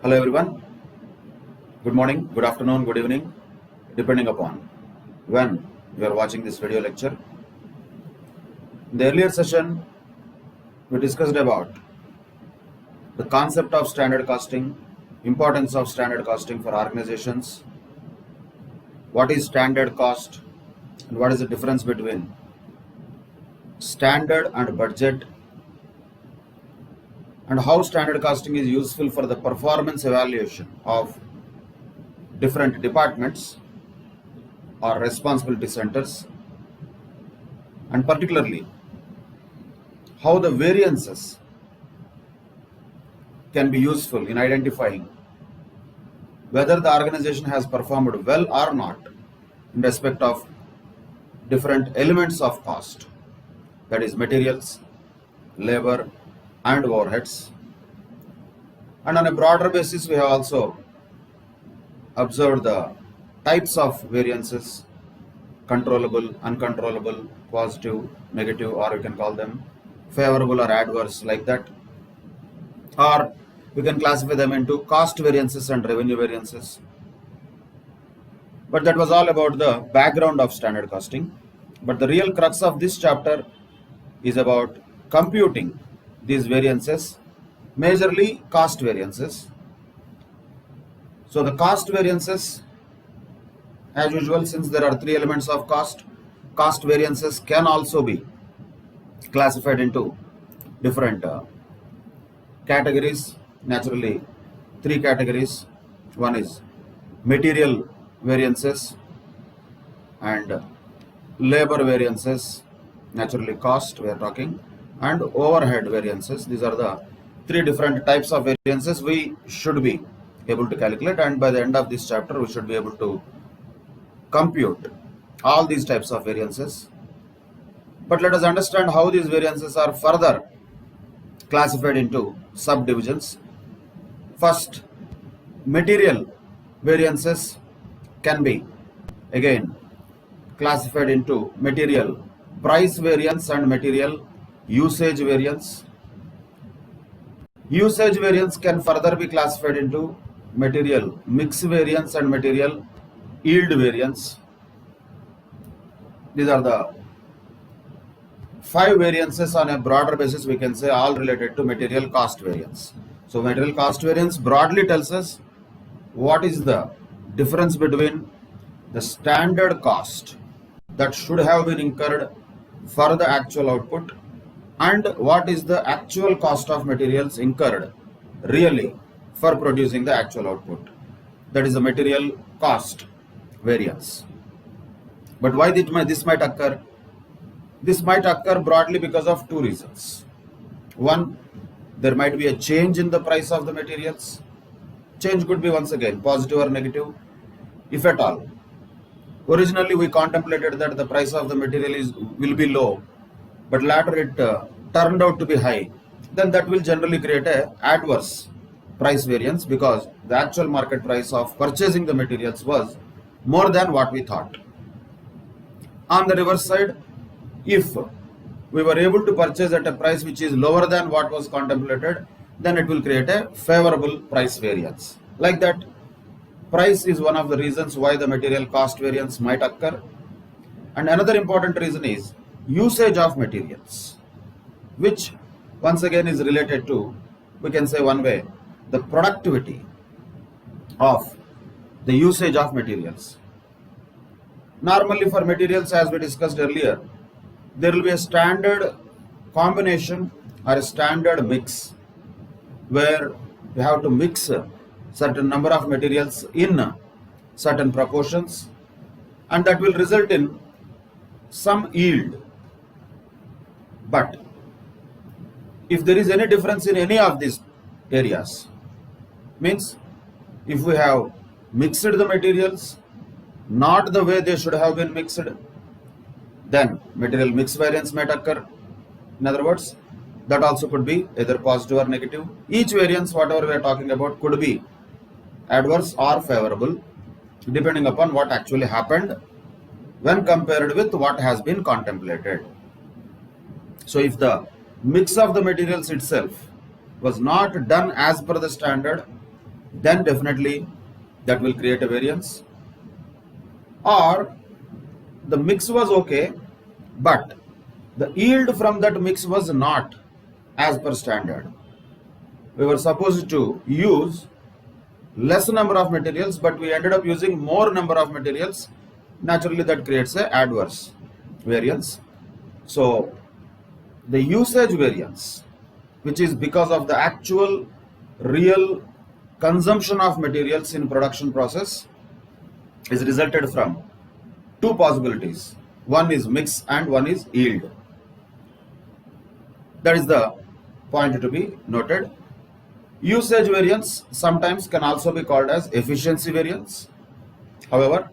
Hello everyone. Good morning, good afternoon, good evening, depending upon when you are watching this video lecture. In the earlier session, we discussed about the concept of standard costing, importance of standard costing for organizations, what is standard cost, and what is the difference between standard and budget, and how standard costing is useful for the performance evaluation of different departments or responsibility centers, and particularly how the variances can be useful in identifying whether the organization has performed well or not in respect of different elements of cost, that is materials, labor and overheads. And on a broader basis, we have also observed the types of variances: controllable, uncontrollable, positive, negative, or we can call them favorable or adverse, like that. Or we can classify them into cost variances and revenue variances. But that was all about the background of standard costing. But the real crux of this chapter is about computing these variances, majorly cost variances. So the cost variances, as usual, since there are three elements of cost variances can also be classified into different categories. Naturally, three categories. One is material variances and labor variances, naturally cost we are talking, and overhead variances. These are the three different types of variances we should be able to calculate, and by the end of this chapter we should be able to compute all these types of variances. But let us understand how these variances are further classified into subdivisions. First, material variances can be again classified into material price variance and material usage variance. Usage variance can further be classified into material mix variance and material yield variance. These are the five variances on a broader basis, we can say, all related to material cost variance. So material cost variance broadly tells us what is the difference between the standard cost that should have been incurred for the actual output and what is the actual cost of materials incurred really for producing the actual output. That is the material cost variance. But why this might occur? This might occur broadly because of two reasons. One, there might be a change in the price of the materials. Change could be once again positive or negative, if at all. Originally we contemplated that the price of the material will be low, but later it turned out to be high. Then that will generally create a adverse price variance because the actual market price of purchasing the materials was more than what we thought. On the reverse side, if we were able to purchase at a price which is lower than what was contemplated, then it will create a favorable price variance. Like that, price is one of the reasons why the material cost variance might occur. And another important reason is usage of materials, which once again is related to, we can say one way, the productivity of the usage of materials. Normally for materials, as we discussed earlier, there will be a standard combination or a standard mix where you have to mix a certain number of materials in certain proportions, and that will result in some yield. But if there is any difference in any of these areas, means if we have mixed the materials not the way they should have been mixed, then material mix variance might occur. In other words, that also could be either positive or negative. Each variance, whatever we are talking about, could be adverse or favorable depending upon what actually happened when compared with what has been contemplated. So if the mix of the materials itself was not done as per the standard, then definitely that will create a variance. Or the mix was okay, but the yield from that mix was not as per standard. We were supposed to use less number of materials, but we ended up using more number of materials. Naturally, that creates a adverse variance. So the usage variance, which is because of the actual real consumption of materials in production process, is resulted from two possibilities. One is mix and one is yield. That is the point to be noted. Usage variance sometimes can also be called as efficiency variance. However,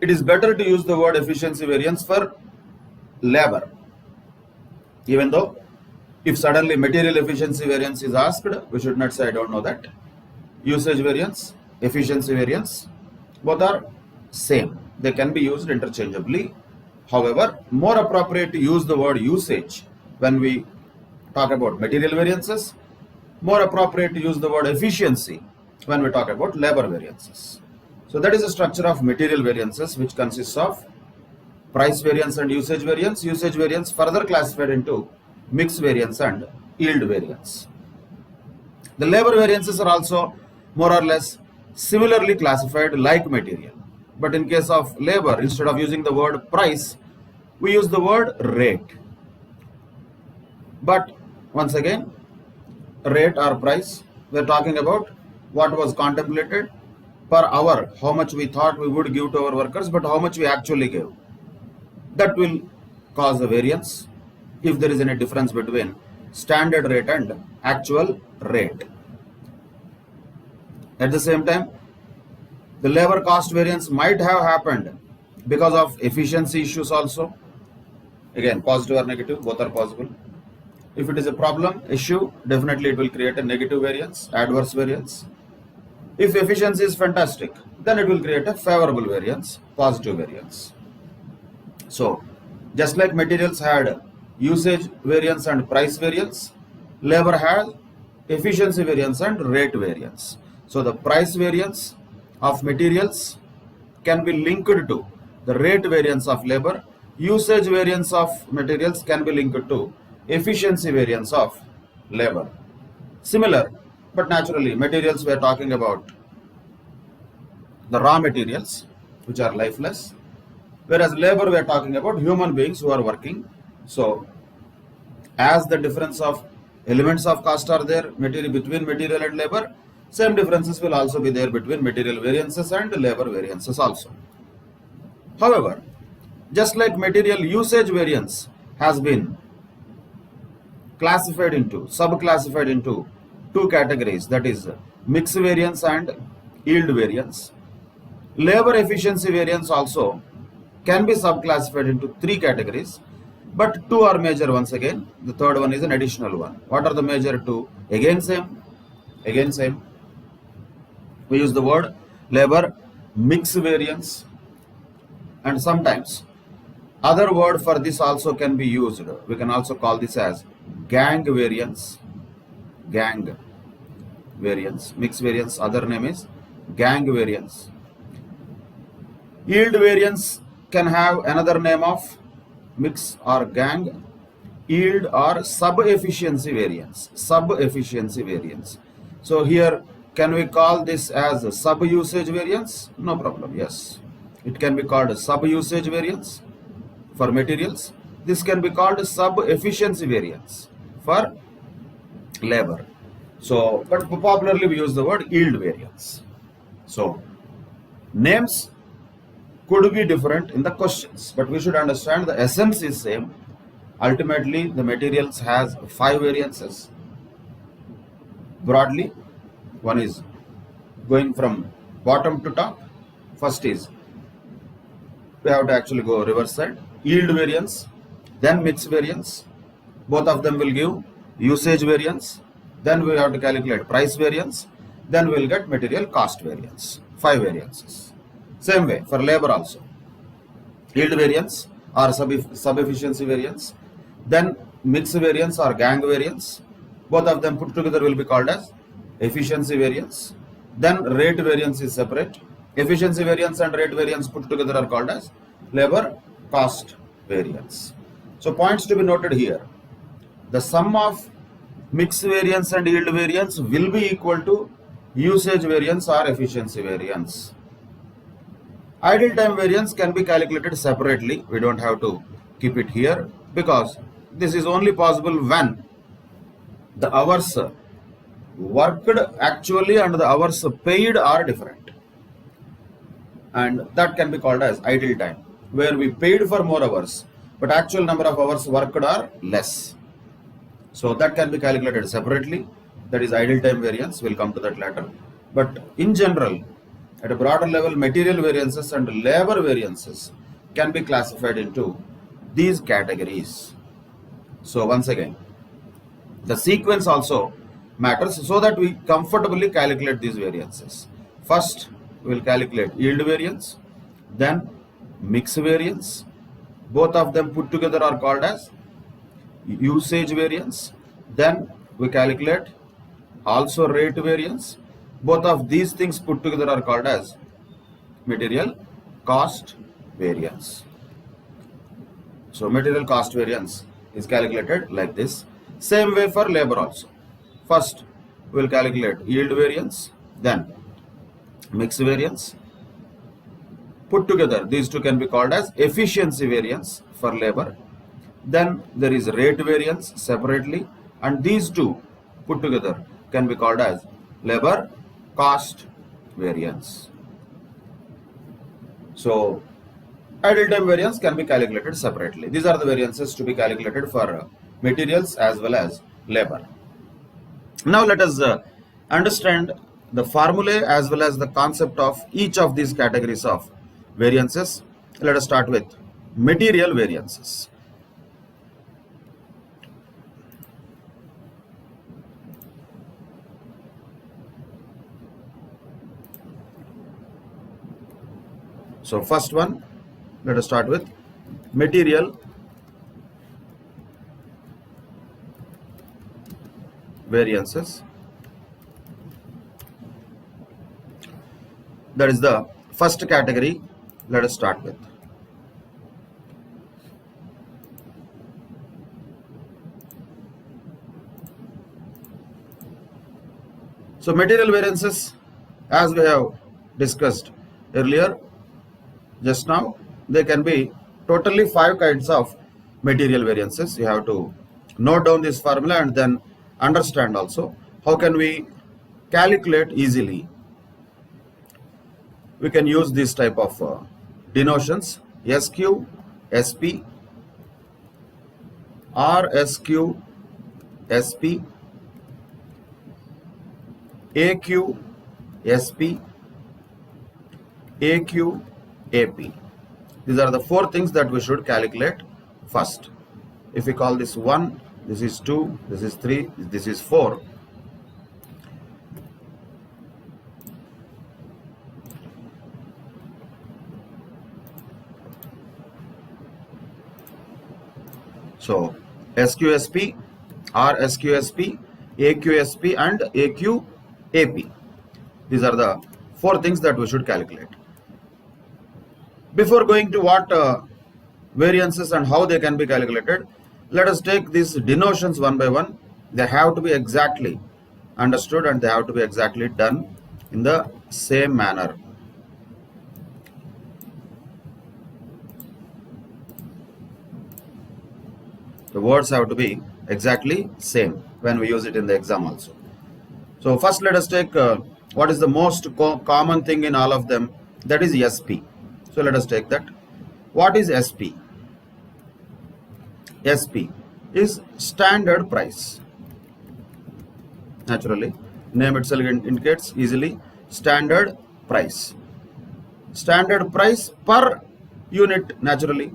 it is better to use the word efficiency variance for labor. Even though if suddenly material efficiency variance is asked, we should not say I don't know that. Usage variance, efficiency variance, both are same. They can be used interchangeably. However, more appropriate to use the word usage when we talk about material variances, more appropriate to use the word efficiency when we talk about labor variances. So that is the structure of material variances, which consists of price variance and usage variance. Usage variance further classified into mix variance and yield variance. The labor variances are also more or less similarly classified like material. But in case of labor, instead of using the word price, we use the word rate. But once again, rate or price, we are talking about what was contemplated per hour, how much we thought we would give to our workers, but how much we actually gave. That will cause a variance if there is any difference between standard rate and actual rate. At the same time, the labor cost variance might have happened because of efficiency issues also. Again, positive or negative, both are possible. If it is a problem issue, definitely it will create a negative variance, adverse variance. If efficiency is fantastic, then it will create a favorable variance, positive variance. So, just like materials had usage variance and price variance, labor had efficiency variance and rate variance. So, the price variance of materials can be linked to the rate variance of labor. Usage variance of materials can be linked to efficiency variance of labor. Similar, but naturally, materials we are talking about the raw materials, which are lifeless, whereas labor we are talking about human beings who are working. So, as the difference of elements of cost are there between material and labor, same differences will also be there between material variances and labor variances also. However, just like material usage variance has been subclassified into two categories, that is mix variance and yield variance, labor efficiency variance also can be subclassified into three categories, but two are major once again. The third one is an additional one. What are the major two? Again same. We use the word labor mix variance, and sometimes other word for this also can be used. We can also call this as gang variance. Mix variance, other name is gang variance. Yield variance can have another name of mix or gang, yield or sub-efficiency variance. So here, can we call this as a sub-usage variance? No problem, yes. It can be called a sub-usage variance for materials. This can be called a sub-efficiency variance for labor. So, but popularly we use the word yield variance. So, names could be different in the questions, but we should understand the essence is same. Ultimately, the materials has 5 variances. Broadly, one is going from bottom to top. First is, we have to actually go reverse side, yield variance, then mix variance. Both of them will give usage variance. Then we have to calculate price variance. Then we will get material cost variance. 5 variances. Same way for labor also. Yield variance or sub-efficiency variance. Then mix variance or gang variance. Both of them put together will be called as efficiency variance, then rate variance is separate. Efficiency variance and rate variance put together are called as labor cost variance. So points to be noted here. The sum of mix variance and yield variance will be equal to usage variance or efficiency variance. Idle time variance can be calculated separately. We don't have to keep it here because this is only possible when the hours worked actually and the hours paid are different. And that can be called as idle time, where we paid for more hours, but actual number of hours worked are less. So that can be calculated separately. That is idle time variance. We'll come to that later. But in general, at a broader level, material variances and labor variances can be classified into these categories. So once again, the sequence also matters so that we comfortably calculate these variances. First, we will calculate yield variance, then mix variance. Both of them put together are called as usage variance. Then we calculate also rate variance. Both of these things put together are called as material cost variance. So material cost variance is calculated like this. Same way for labor also. First we will calculate yield variance, then mix variance. Put together these two can be called as efficiency variance for labor. Then there is rate variance separately, and these two put together can be called as labor cost variance. So idle time variance can be calculated separately. These are the variances to be calculated for materials as well as labor. Now let us understand the formulae as well as the concept of each of these categories of variances. Let us start with material variances. So first one, let us start with material variances. That is the first category. Let us start with. So material variances, as we have discussed earlier, just now, there can be totally 5 kinds of material variances. You have to note down this formula and then understand also how can we calculate easily. We can use this type of denotions: SQ, SP, RSQ, SP, AQ, SP, AQ, AP. These are the 4 things that we should calculate first. If we call this 1, this is 2, this is 3, this is 4. So SQSP, RSQSP, AQSP and AQAP. These are the 4 things that we should calculate. Before going to what variances and how they can be calculated, let us take these denotions one by one. They have to be exactly understood and they have to be exactly done in the same manner. The words have to be exactly same when we use it in the exam also. So first let us take what is the most common thing in all of them, that is SP. So let us take that. What is SP? SP is standard price. Naturally, name itself indicates easily standard price. Standard price per unit, naturally.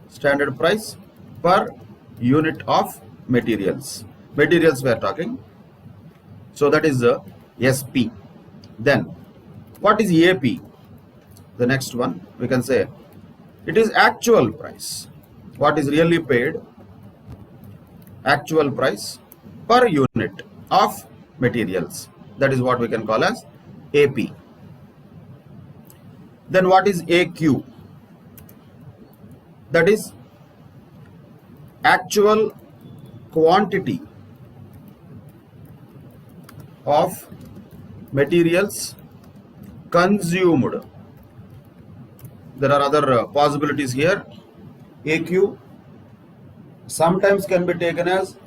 Standard price per unit of materials. Materials we are talking. So that is the SP. Then what is AP? The next one, we can say it is actual price. What is really paid? Actual price per unit of materials. That is what we can call as AP. Then what is AQ? That is actual quantity of materials consumed. There are other possibilities here. AQ sometimes can be taken as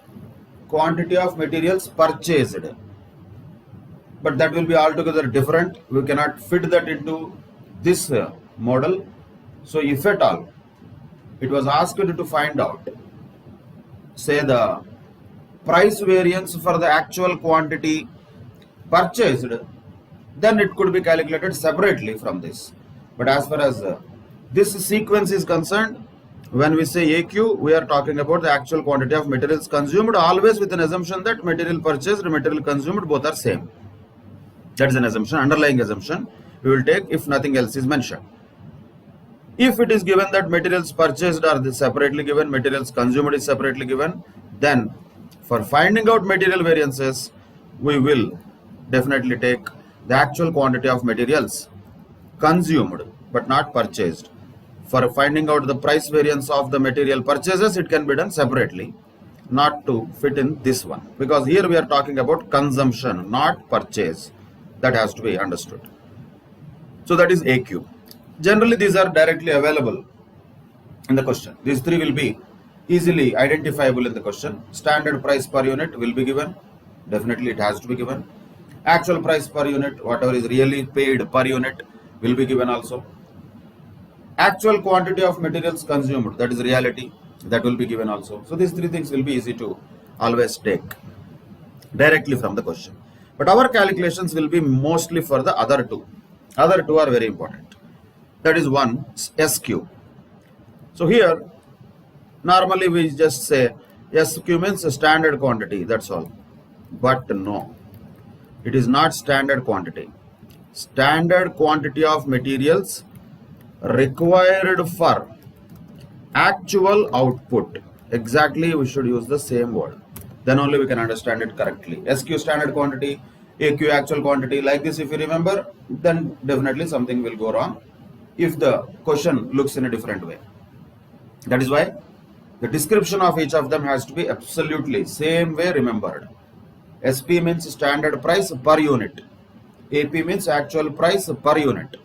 quantity of materials purchased, but that will be altogether different. We cannot fit that into this model. So if at all it was asked to find out, say, the price variance for the actual quantity purchased, then it could be calculated separately from this. But as far as this sequence is concerned, when we say AQ, we are talking about the actual quantity of materials consumed, always with an assumption that material purchased and material consumed both are same. That is an assumption, underlying assumption we will take if nothing else is mentioned. If it is given that materials purchased are separately given, materials consumed is separately given, then for finding out material variances, we will definitely take the actual quantity of materials consumed but not purchased. For finding out the price variance of the material purchases, it can be done separately, not to fit in this one, because here we are talking about consumption, not purchase. That has to be understood. So that is AQ. Generally, these are directly available in the question. These three will be easily identifiable in the question. Standard price per unit will be given. Definitely it has to be given. Actual price per unit, whatever is really paid per unit, will be given also. Actual quantity of materials consumed, that is reality, that will be given also. So these three things will be easy to always take directly from the question. But our calculations will be mostly for the other two. Other two are very important. That is one, SQ. So here, normally we just say SQ means a standard quantity, that's all. But no, it is not standard quantity. Standard quantity of materials required for actual output. Exactly, we should use the same word. Then only we can understand it correctly. SQ standard quantity, AQ actual quantity. Like this, if you remember, then definitely something will go wrong if the question looks in a different way. That is why the description of each of them has to be absolutely same way remembered. SP means standard price per unit. AP means actual price per unit.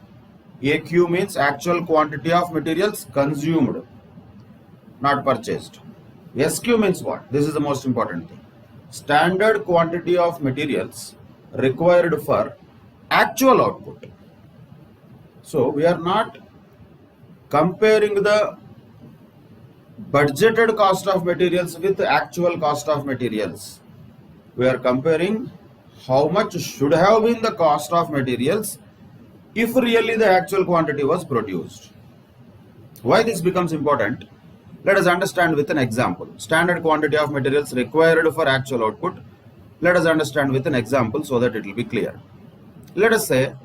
AQ means actual quantity of materials consumed, not purchased. SQ means what? This is the most important thing. Standard quantity of materials required for actual output. So we are not comparing the budgeted cost of materials with the actual cost of materials. We are comparing how much should have been the cost of materials if really the actual quantity was produced. Why this becomes important? Let us understand with an example. Standard quantity of materials required for actual output. Let us understand with an example so that it will be clear. Let us say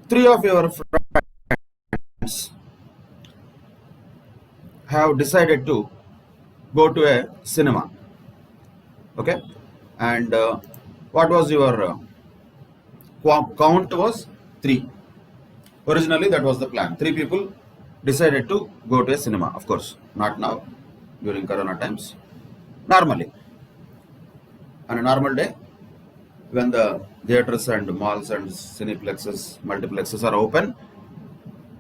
3 of your friends have decided to go to a cinema. Okay? And what was your count was 3. Originally that was the plan. 3 people decided to go to a cinema. Of course, not now, during Corona times. Normally, on a normal day, when the theatres and malls and cineplexes, multiplexes are open,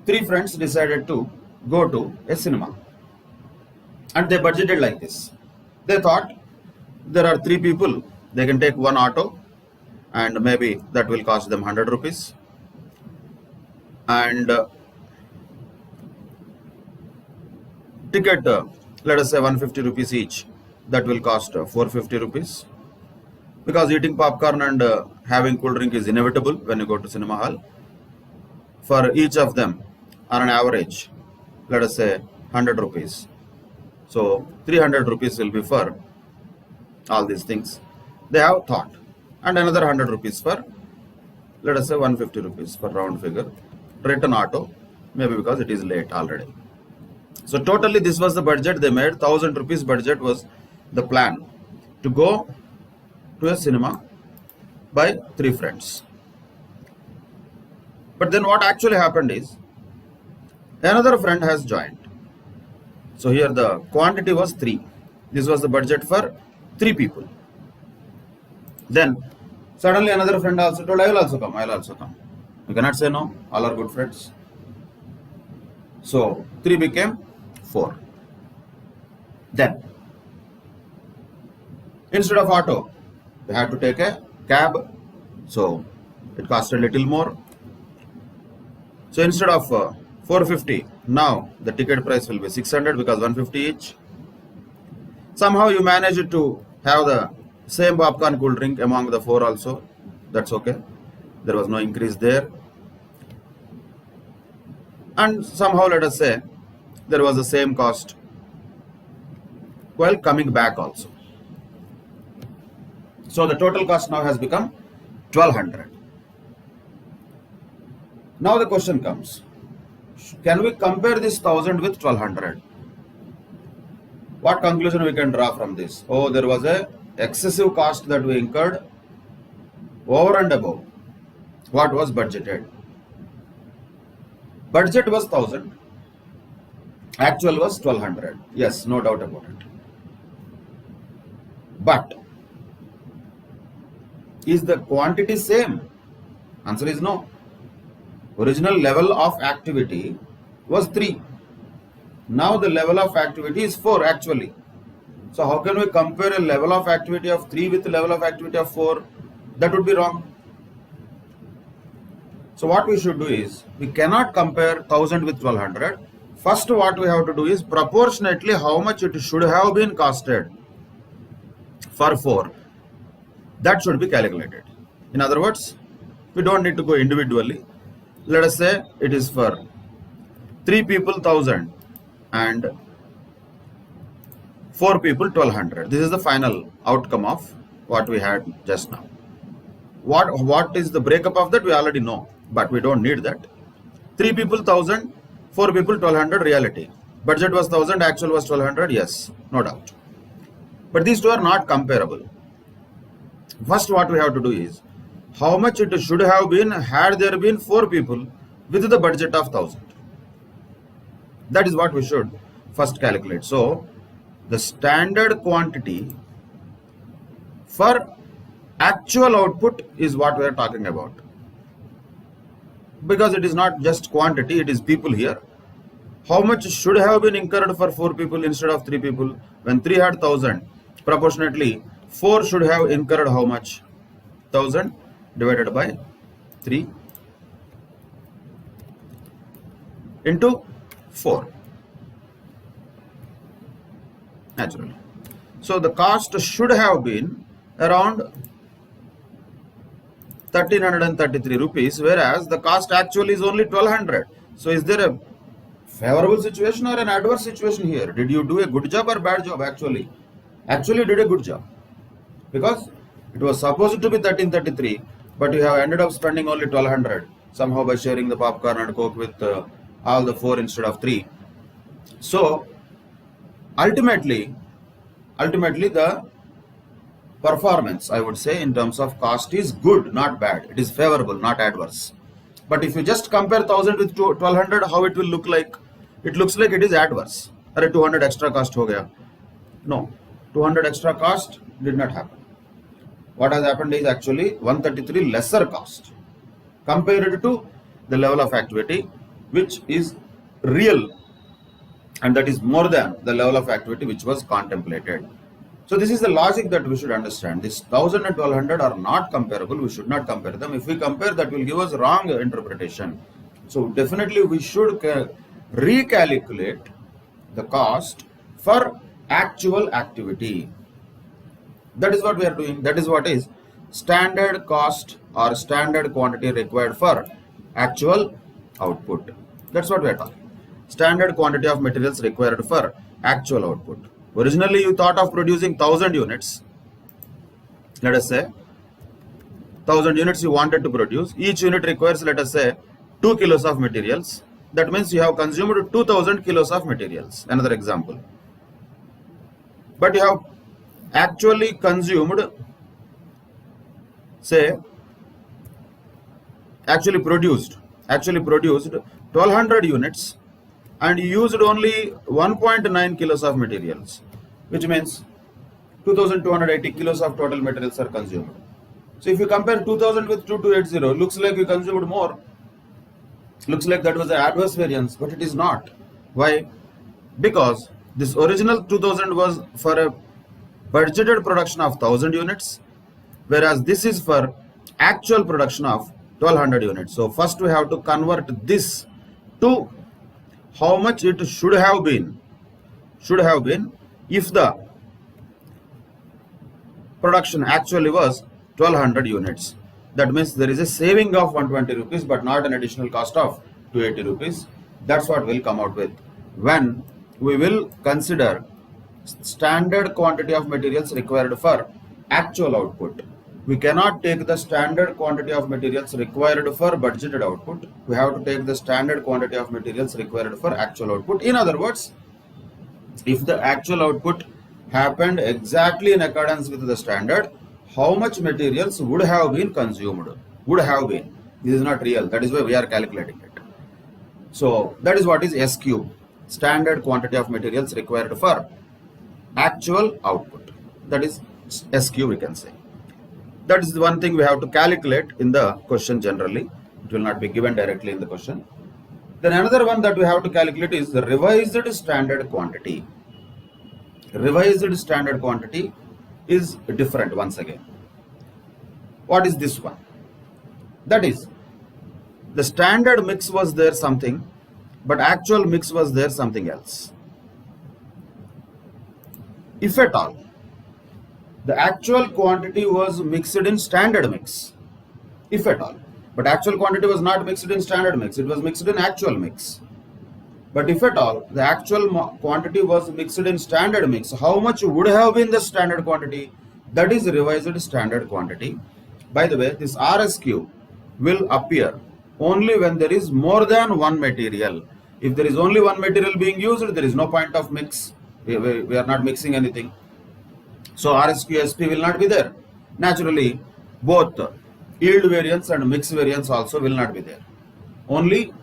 3 friends decided to go to a cinema. And they budgeted like this. They thought there are 3 people, they can take 1 auto, and maybe that will cost them 100 rupees. And ticket, let us say 150 rupees each, that will cost 450 rupees. Because eating popcorn and having cool drink is inevitable when you go to cinema hall. For each of them, on an average, let us say 100 rupees. So 300 rupees will be for all these things. They have thought. And another 100 rupees for, let us say 150 rupees for round figure. Return auto, maybe because it is late already. So totally this was the budget they made. 1000 rupees budget was the plan to go to a cinema by 3 friends. But then what actually happened is another friend has joined. So here the quantity was 3. This was the budget for 3 people. Then suddenly another friend also told, I will also come. You cannot say no, all are good friends. So 3 became 4. Then instead of auto, they had to take a cab. So it cost a little more. So instead of 450, now the ticket price will be 600 because 150 each. Somehow you managed to have the same popcorn cool drink among the 4 also. That's okay. There was no increase there. And somehow let us say there was the same cost while coming back also. So the total cost now has become 1200. Now the question comes, can we compare this 1000 with 1200? What conclusion we can draw from this? Oh, there was a excessive cost that we incurred over and above what was budgeted. Budget was 1000, actual was 1200. Yes, no doubt about it. But is the quantity same? Answer is no. Original level of activity was 3. Now the level of activity is 4 actually. So how can we compare a level of activity of 3 with the level of activity of 4? That would be wrong. So what we should do is, we cannot compare 1000 with 1200. First what we have to do is proportionately how much it should have been costed for 4. That should be calculated. In other words, we don't need to go individually. Let us say it is for 3 people 1000 and 4 people 1200. This is the final outcome of what we had just now. What is the breakup of that? We already know, but we don't need that. 3 people 1000, 4 people 1200 reality. Budget was 1000, actual was 1200. Yes, no doubt. But these two are not comparable. First what we have to do is, how much it should have been had there been 4 people with the budget of 1000. That is what we should first calculate. So the standard quantity for actual output is what we are talking about. Because it is not just quantity, it is people here. How much should have been incurred for 4 people instead of 3 people? When 3 had 1000, proportionately 4 should have incurred how much? 1000 divided by 3 into 4. Naturally. So the cost should have been around 1333 rupees, whereas the cost actually is only 1200. So is there a favorable situation or an adverse situation here? Did you do a good job or bad job? Actually did a good job, because it was supposed to be 1333, but you have ended up spending only 1200 somehow by sharing the popcorn and coke with all the 4 instead of 3. So ultimately the performance, I would say, in terms of cost is good, not bad. It is favorable, not adverse. But if you just compare 1000 with 1200, how it will look like? It looks like it is adverse. Arre 200 extra cost ho gaya. No, 200 extra cost did not happen. What has happened is actually 133 lesser cost compared to the level of activity which is real, and that is more than the level of activity which was contemplated. So this is the logic that we should understand. This 1000 and 1200 are not comparable. We should not compare them. If we compare, that will give us wrong interpretation. So definitely we should recalculate the cost for actual activity. That is what we are doing. That is what is standard cost or standard quantity required for actual output. That's what we are talking. Standard quantity of materials required for actual output. Originally you thought of producing 1000 units. Let us say 1000 units you wanted to produce. Each unit requires, let us say, 2 kilos of materials. That means you have consumed 2000 kilos of materials. Another example. But you have actually consumed say actually produced 1200 units and used only 1.9 kilos of materials, which means 2280 kilos of total materials are consumed. So if you compare 2000 with 2280, looks like you consumed more. Looks like that was an adverse variance, but it is not. Why? Because this original 2000 was for a budgeted production of 1000 units, whereas this is for actual production of 1200 units. So first we have to convert this to how much it should have been if the production actually was 1200 units. That means there is a saving of 120 rupees but not an additional cost of 280 rupees. That's what we'll come out with when we will consider standard quantity of materials required for actual output. We cannot take the standard quantity of materials required for budgeted output. We have to take the standard quantity of materials required for actual output. In other words, if the actual output happened exactly in accordance with the standard, how much materials would have been consumed? Would have been. This is not real. That is why we are calculating it. So that is what is SQ, standard quantity of materials required for actual output. That is SQ, we can say. That is the one thing we have to calculate in the question generally. It will not be given directly in the question. Then another one that we have to calculate is the revised standard quantity. Revised standard quantity is different once again. What is this one? That is, the standard mix was there something, but actual mix was there something else. If at all, the actual quantity was mixed in standard mix, if at all, but actual quantity was not mixed in standard mix, it was mixed in actual mix. But if at all, the actual quantity was mixed in standard mix, how much would have been the standard quantity? That is revised standard quantity. By the way, this RSQ will appear only when there is more than one material. If there is only one material being used, there is no point of mix. We are not mixing anything. So RSQ SP will not be there. Naturally, both yield variance and mix variance also will not be there. Only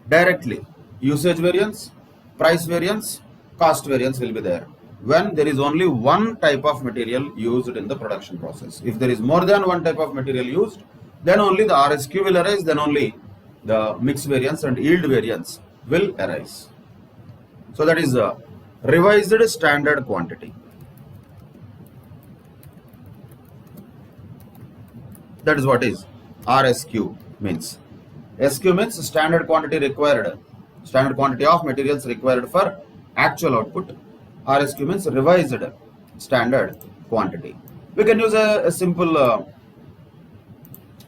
directly usage variance, price variance, cost variance will be there when there is only one type of material used in the production process. If there is more than one type of material used, then only the RSQ will arise, then only the mix variance and yield variance will arise. So that is the revised standard quantity. That is what is RSQ means. SQ means standard quantity required, standard quantity of materials required for actual output. RSQ means revised standard quantity. We can use a simple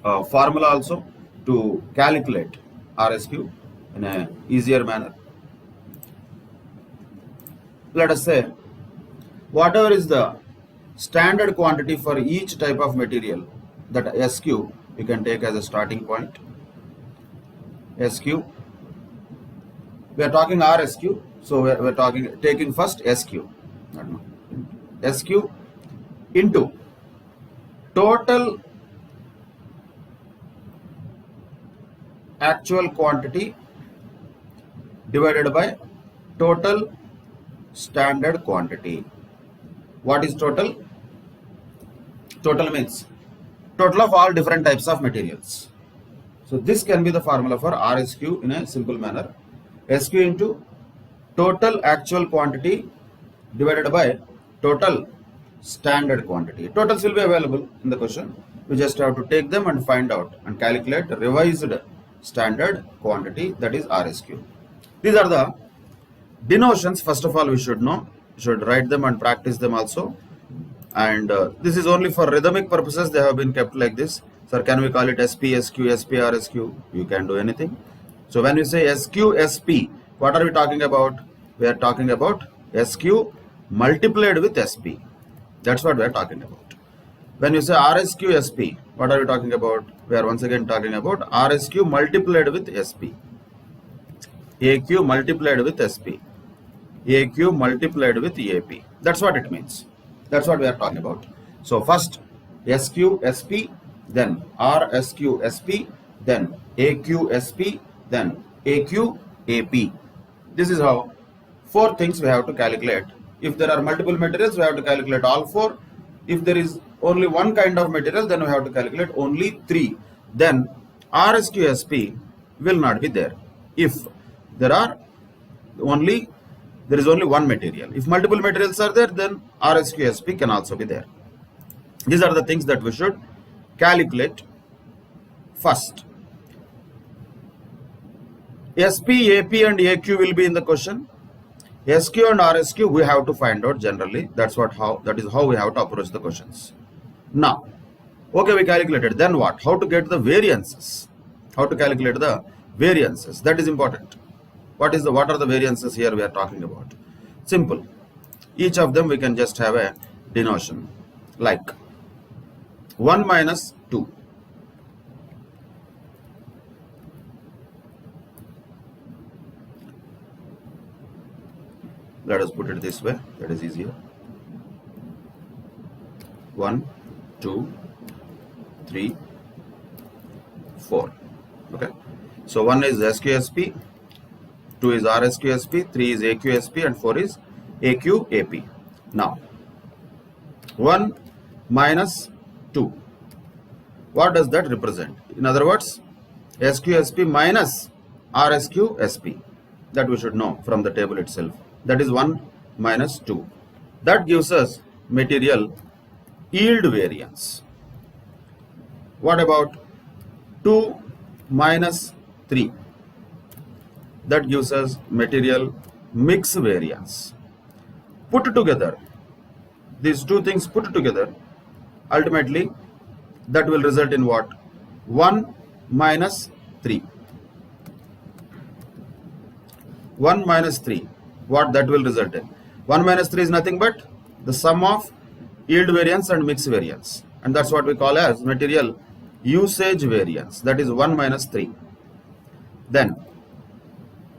formula also to calculate RSQ in an easier manner. Let us say whatever is the standard quantity for each type of material, that SQ you can take as a starting point. SQ, we are talking RSQ, so we are taking first SQ. SQ into total actual quantity divided by total standard quantity. What is total? Total means total of all different types of materials. So this can be the formula for RSQ in a simple manner. SQ into total actual quantity divided by total standard quantity. Totals will be available in the question. We just have to take them and find out and calculate the revised standard quantity, that is RSQ. These are the denotions. First of all, we should know, should write them and practice them also. And this is only for rhythmic purposes. They have been kept like this. Sir, can we call it SP, SQ, SP, RSQ? You can do anything. So when we say SQ, SP, what are we talking about? We are talking about SQ multiplied with SP. That's what we are talking about. When you say RSQ, SP, what are we talking about? We are once again talking about RSQ multiplied with SP. AQ multiplied with SP. AQ multiplied with AP. That's what it means. That's what we are talking about. So first SQ, SP, then RSQSP, then AQSP, then AQAP. This is how 4 things we have to calculate. If there are multiple materials, we have to calculate all 4. If there is only one kind of material, then we have to calculate only 3. Then RSQSP will not be there if there is only one material. If multiple materials are there, then RSQSP can also be there. These are the things that we should calculate first. SP, AP and AQ will be in the question. SQ and RSQ we have to find out generally. That is how we have to approach the questions. Now, okay, we calculated. Then what? How to get the variances? How to calculate the variances? That is important. What are the variances here we are talking about? Simple. Each of them we can just have a denotation like 1 minus 2. Let us put it this way, that is easier. 1, 2, 3, 4. Okay. So 1 is SQSP, 2 is RSQSP, 3 is AQSP and 4 is AQAP. Now 1 minus 2. What does that represent? In other words, SQSP minus RSQSP. That we should know from the table itself. That is 1 minus 2. That gives us material yield variance. What about 2 minus 3? That gives us material mix variance. Put together, these two things put together, ultimately that will result in what? 1 minus 3. 1 minus 3. What that will result in? 1 minus 3 is nothing but the sum of yield variance and mix variance, and that's what we call as material usage variance. That is 1 minus 3. Then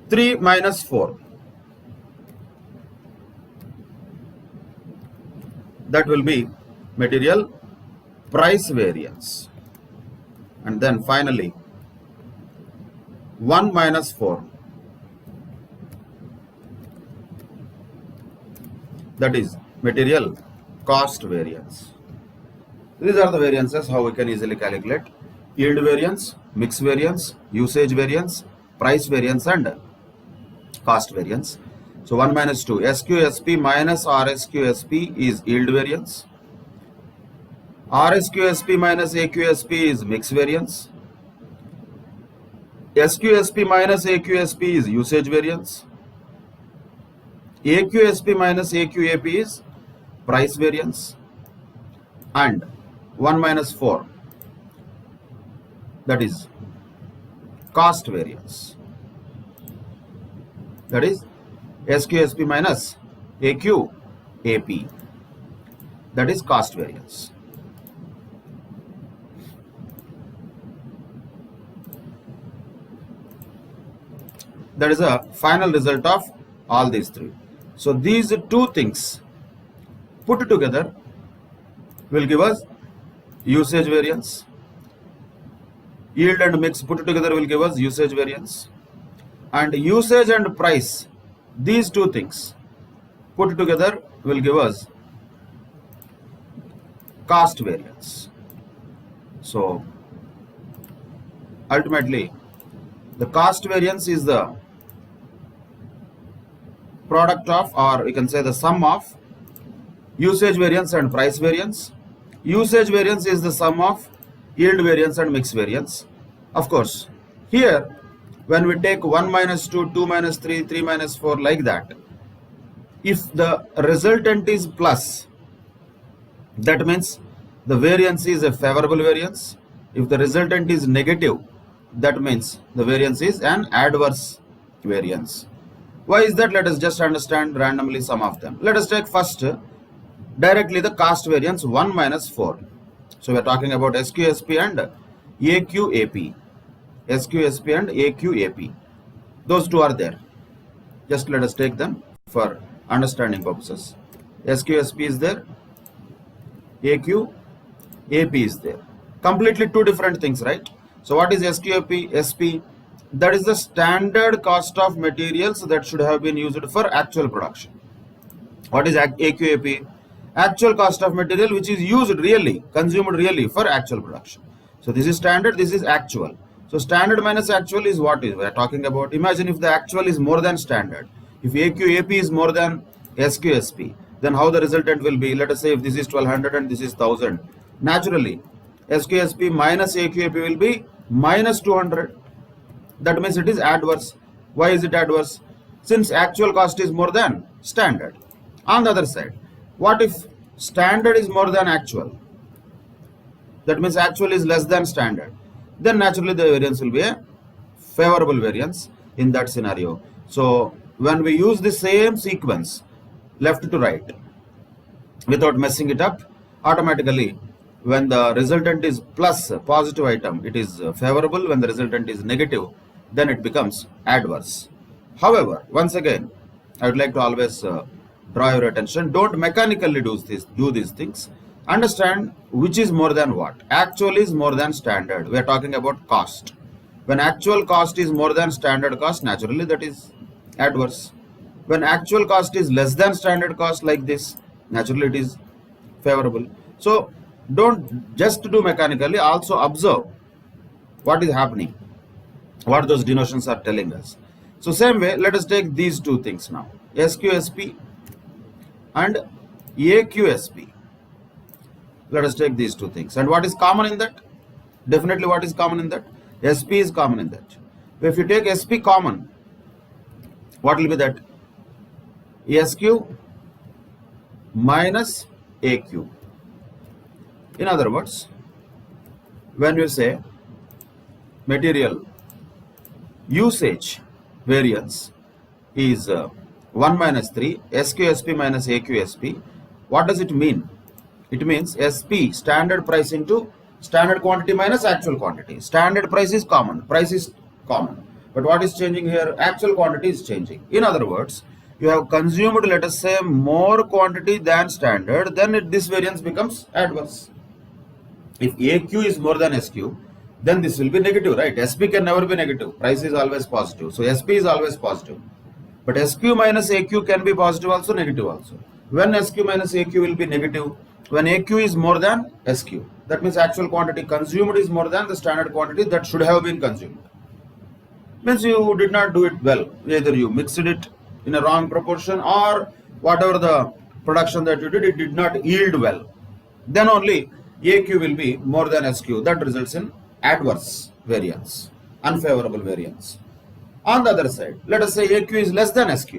3 minus 4. That will be material price variance. And then finally 1 minus 4. That is material cost variance. These are the variances how we can easily calculate yield variance, mix variance, usage variance, price variance and cost variance. So 1 minus 2, SQSP minus RSQSP is yield variance. RSQSP minus AQSP is mix variance. SQSP minus AQSP is usage variance. AQSP minus AQAP is price variance, and 1 minus 4, that is cost variance. That is SQSP minus AQAP, that is cost variance. That is a final result of all these three. So these two things put together will give us usage variance. Yield and mix put together will give us usage variance. And usage and price, these two things put together will give us cost variance. So ultimately the cost variance is the product of, or we can say the sum of, usage variance and price variance. Usage variance is the sum of yield variance and mix variance. Of course, here when we take 1 minus 2, 2 minus 3, 3 minus 4 like that, if the resultant is plus, that means the variance is a favorable variance. If the resultant is negative, that means the variance is an adverse variance. Why is that? Let us just understand randomly some of them. Let us take first directly the cost variance 1 minus 4. So we are talking about SQSP and AQAP. SQSP and AQAP. Those two are there. Just let us take them for understanding purposes. SQSP is there. AQAP is there. Completely two different things, right? So what is SQAP? SP, that is the standard cost of materials that should have been used for actual production. What is AQAP? Actual cost of material which is used really, consumed really for actual production. So this is standard, this is actual. So standard minus actual is what is we are talking about. Imagine if the actual is more than standard. If AQAP is more than SQSP, then how the resultant will be? Let us say if this is 1200 and this is 1000. Naturally, SQSP minus AQAP will be minus 200. That means it is adverse. Why is it adverse? Since actual cost is more than standard. On the other side, what if standard is more than actual? That means actual is less than standard. Then naturally the variance will be a favorable variance in that scenario. So when we use the same sequence left to right without messing it up, automatically when the resultant is plus positive item, it is favorable. When the resultant is negative, then it becomes adverse. However, once again, I would like to always draw your attention. Don't mechanically do these things. Understand which is more than what. Actual is more than standard. We are talking about cost. When actual cost is more than standard cost, naturally that is adverse. When actual cost is less than standard cost like this, naturally it is favorable. So don't just do mechanically, also observe what is happening, what those denotions are telling us. So same way, let us take these two things now, SQSP and AQSP. Let us take these two things. And what is common in that? Definitely what is common in that? SP is common in that. If you take SP common, what will be that? SQ minus AQ. In other words, when you say material usage variance is 1 minus 3, SQSP minus AQSP, what does it mean? It means SP, standard price, into standard quantity minus actual quantity. Standard price is common, price is common. But what is changing here? Actual quantity is changing. In other words, you have consumed, let us say, more quantity than standard, then this variance becomes adverse. If AQ is more than SQ, then this will be negative, right? SP can never be negative. Price is always positive. So SP is always positive. But SQ minus AQ can be positive also, negative also. When SQ minus AQ will be negative? When AQ is more than SQ. That means actual quantity consumed is more than the standard quantity that should have been consumed. Means you did not do it well. Either you mixed it in a wrong proportion, or whatever the production that you did, it did not yield well. Then only AQ will be more than SQ. That results in adverse variance, unfavorable variance. On the other side, let us say AQ is less than SQ.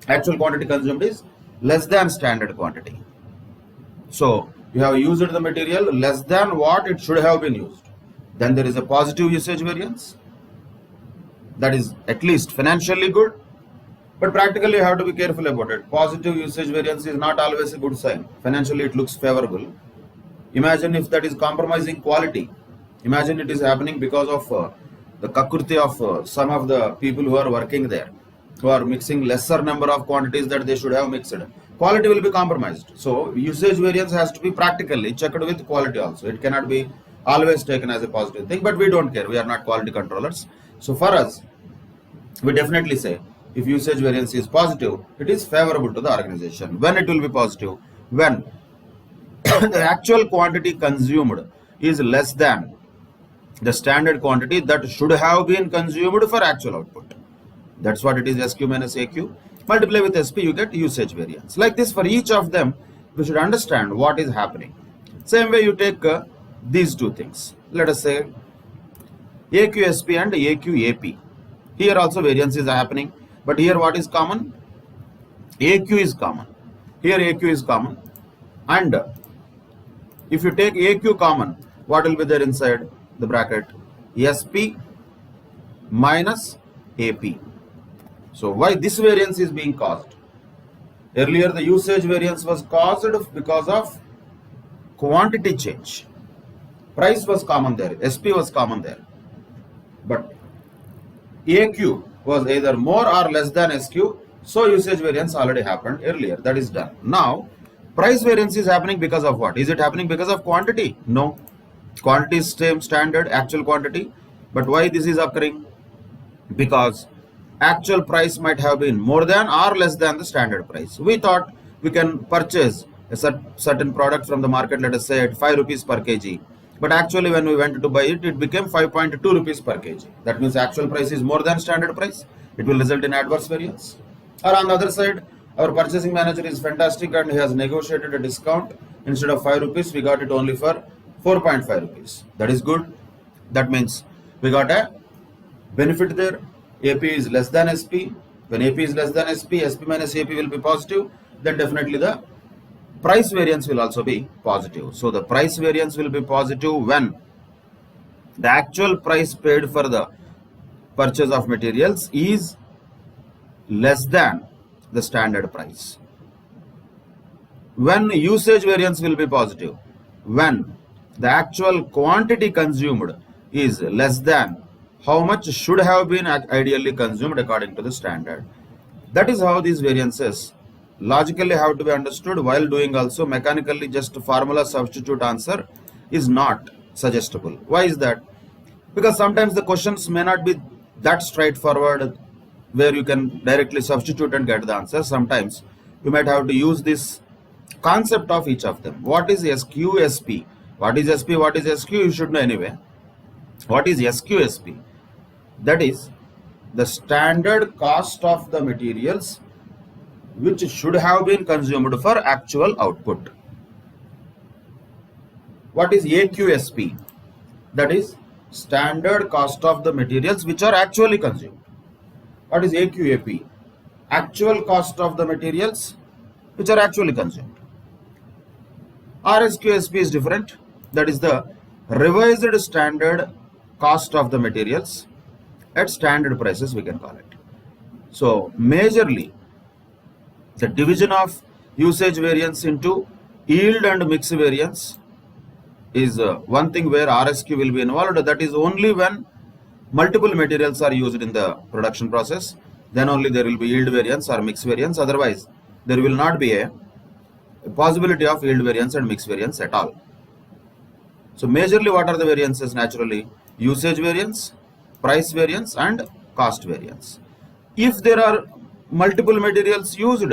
Actual quantity consumed is less than standard quantity. So you have used the material less than what it should have been used. Then there is a positive usage variance. That is at least financially good. But practically you have to be careful about it. Positive usage variance is not always a good sign. Financially it looks favorable. Imagine if that is compromising quality. Imagine it is happening because of the kakurti of some of the people who are working there, who are mixing lesser number of quantities that they should have mixed. Quality will be compromised. So usage variance has to be practically checked with quality also. It cannot be always taken as a positive thing, but we don't care. We are not quality controllers. So for us, we definitely say if usage variance is positive, it is favorable to the organization. When it will be positive? When the actual quantity consumed is less than the standard quantity that should have been consumed for actual output. That's what it is, SQ minus AQ. Multiply with SP, you get usage variance. Like this, for each of them, we should understand what is happening. Same way you take these two things. Let us say AQSP and AQAP. Here also variance is happening. But here what is common? AQ is common. Here AQ is common. And if you take AQ common, what will be there inside the bracket? SP minus AP. So why this variance is being caused? Earlier the usage variance was caused because of quantity change. Price was common there, SP was common there. But AQ was either more or less than SQ, so usage variance already happened earlier. That is done. Now, price variance is happening because of what? Is it happening because of quantity? No. quantity is same standard, actual quantity. But why this is occurring? Because actual price might have been more than or less than the standard price. We thought we can purchase a certain product from the market, let us say at 5 rupees per kg. But actually when we went to buy it, it became 5.2 rupees per kg. That means actual price is more than standard price. It will result in adverse variance. Or on the other side, our purchasing manager is fantastic and he has negotiated a discount. Instead of 5 rupees, we got it only for 4.5 rupees. That is good. That means we got a benefit there. AP is less than SP. When AP is less than SP, SP minus AP will be positive. Then definitely the price variance will also be positive. So the price variance will be positive when the actual price paid for the purchase of materials is less than the standard price. When usage variance will be positive, when the actual quantity consumed is less than how much should have been ideally consumed according to the standard. That is how these variances logically have to be understood. While doing also mechanically just formula substitute answer is not suggestible. Why is that? Because sometimes the questions may not be that straightforward where you can directly substitute and get the answer. Sometimes you might have to use this concept of each of them. What is SQ, SP? What is SP? What is SQ? You should know anyway. What is SQ, SP? That is the standard cost of the materials which should have been consumed for actual output. What is AQSP? That is standard cost of the materials which are actually consumed. What is AQAP? Actual cost of the materials which are actually consumed. RSQSP is different. That is the revised standard cost of the materials at standard prices, we can call it. So majorly the division of usage variance into yield and mix variance is one thing where RSQ will be involved. That is only when multiple materials are used in the production process, then only there will be yield variance or mix variance. Otherwise there will not be a possibility of yield variance and mix variance at all. So majorly what are the variances? Naturally usage variance, price variance and cost variance. If there are multiple materials used,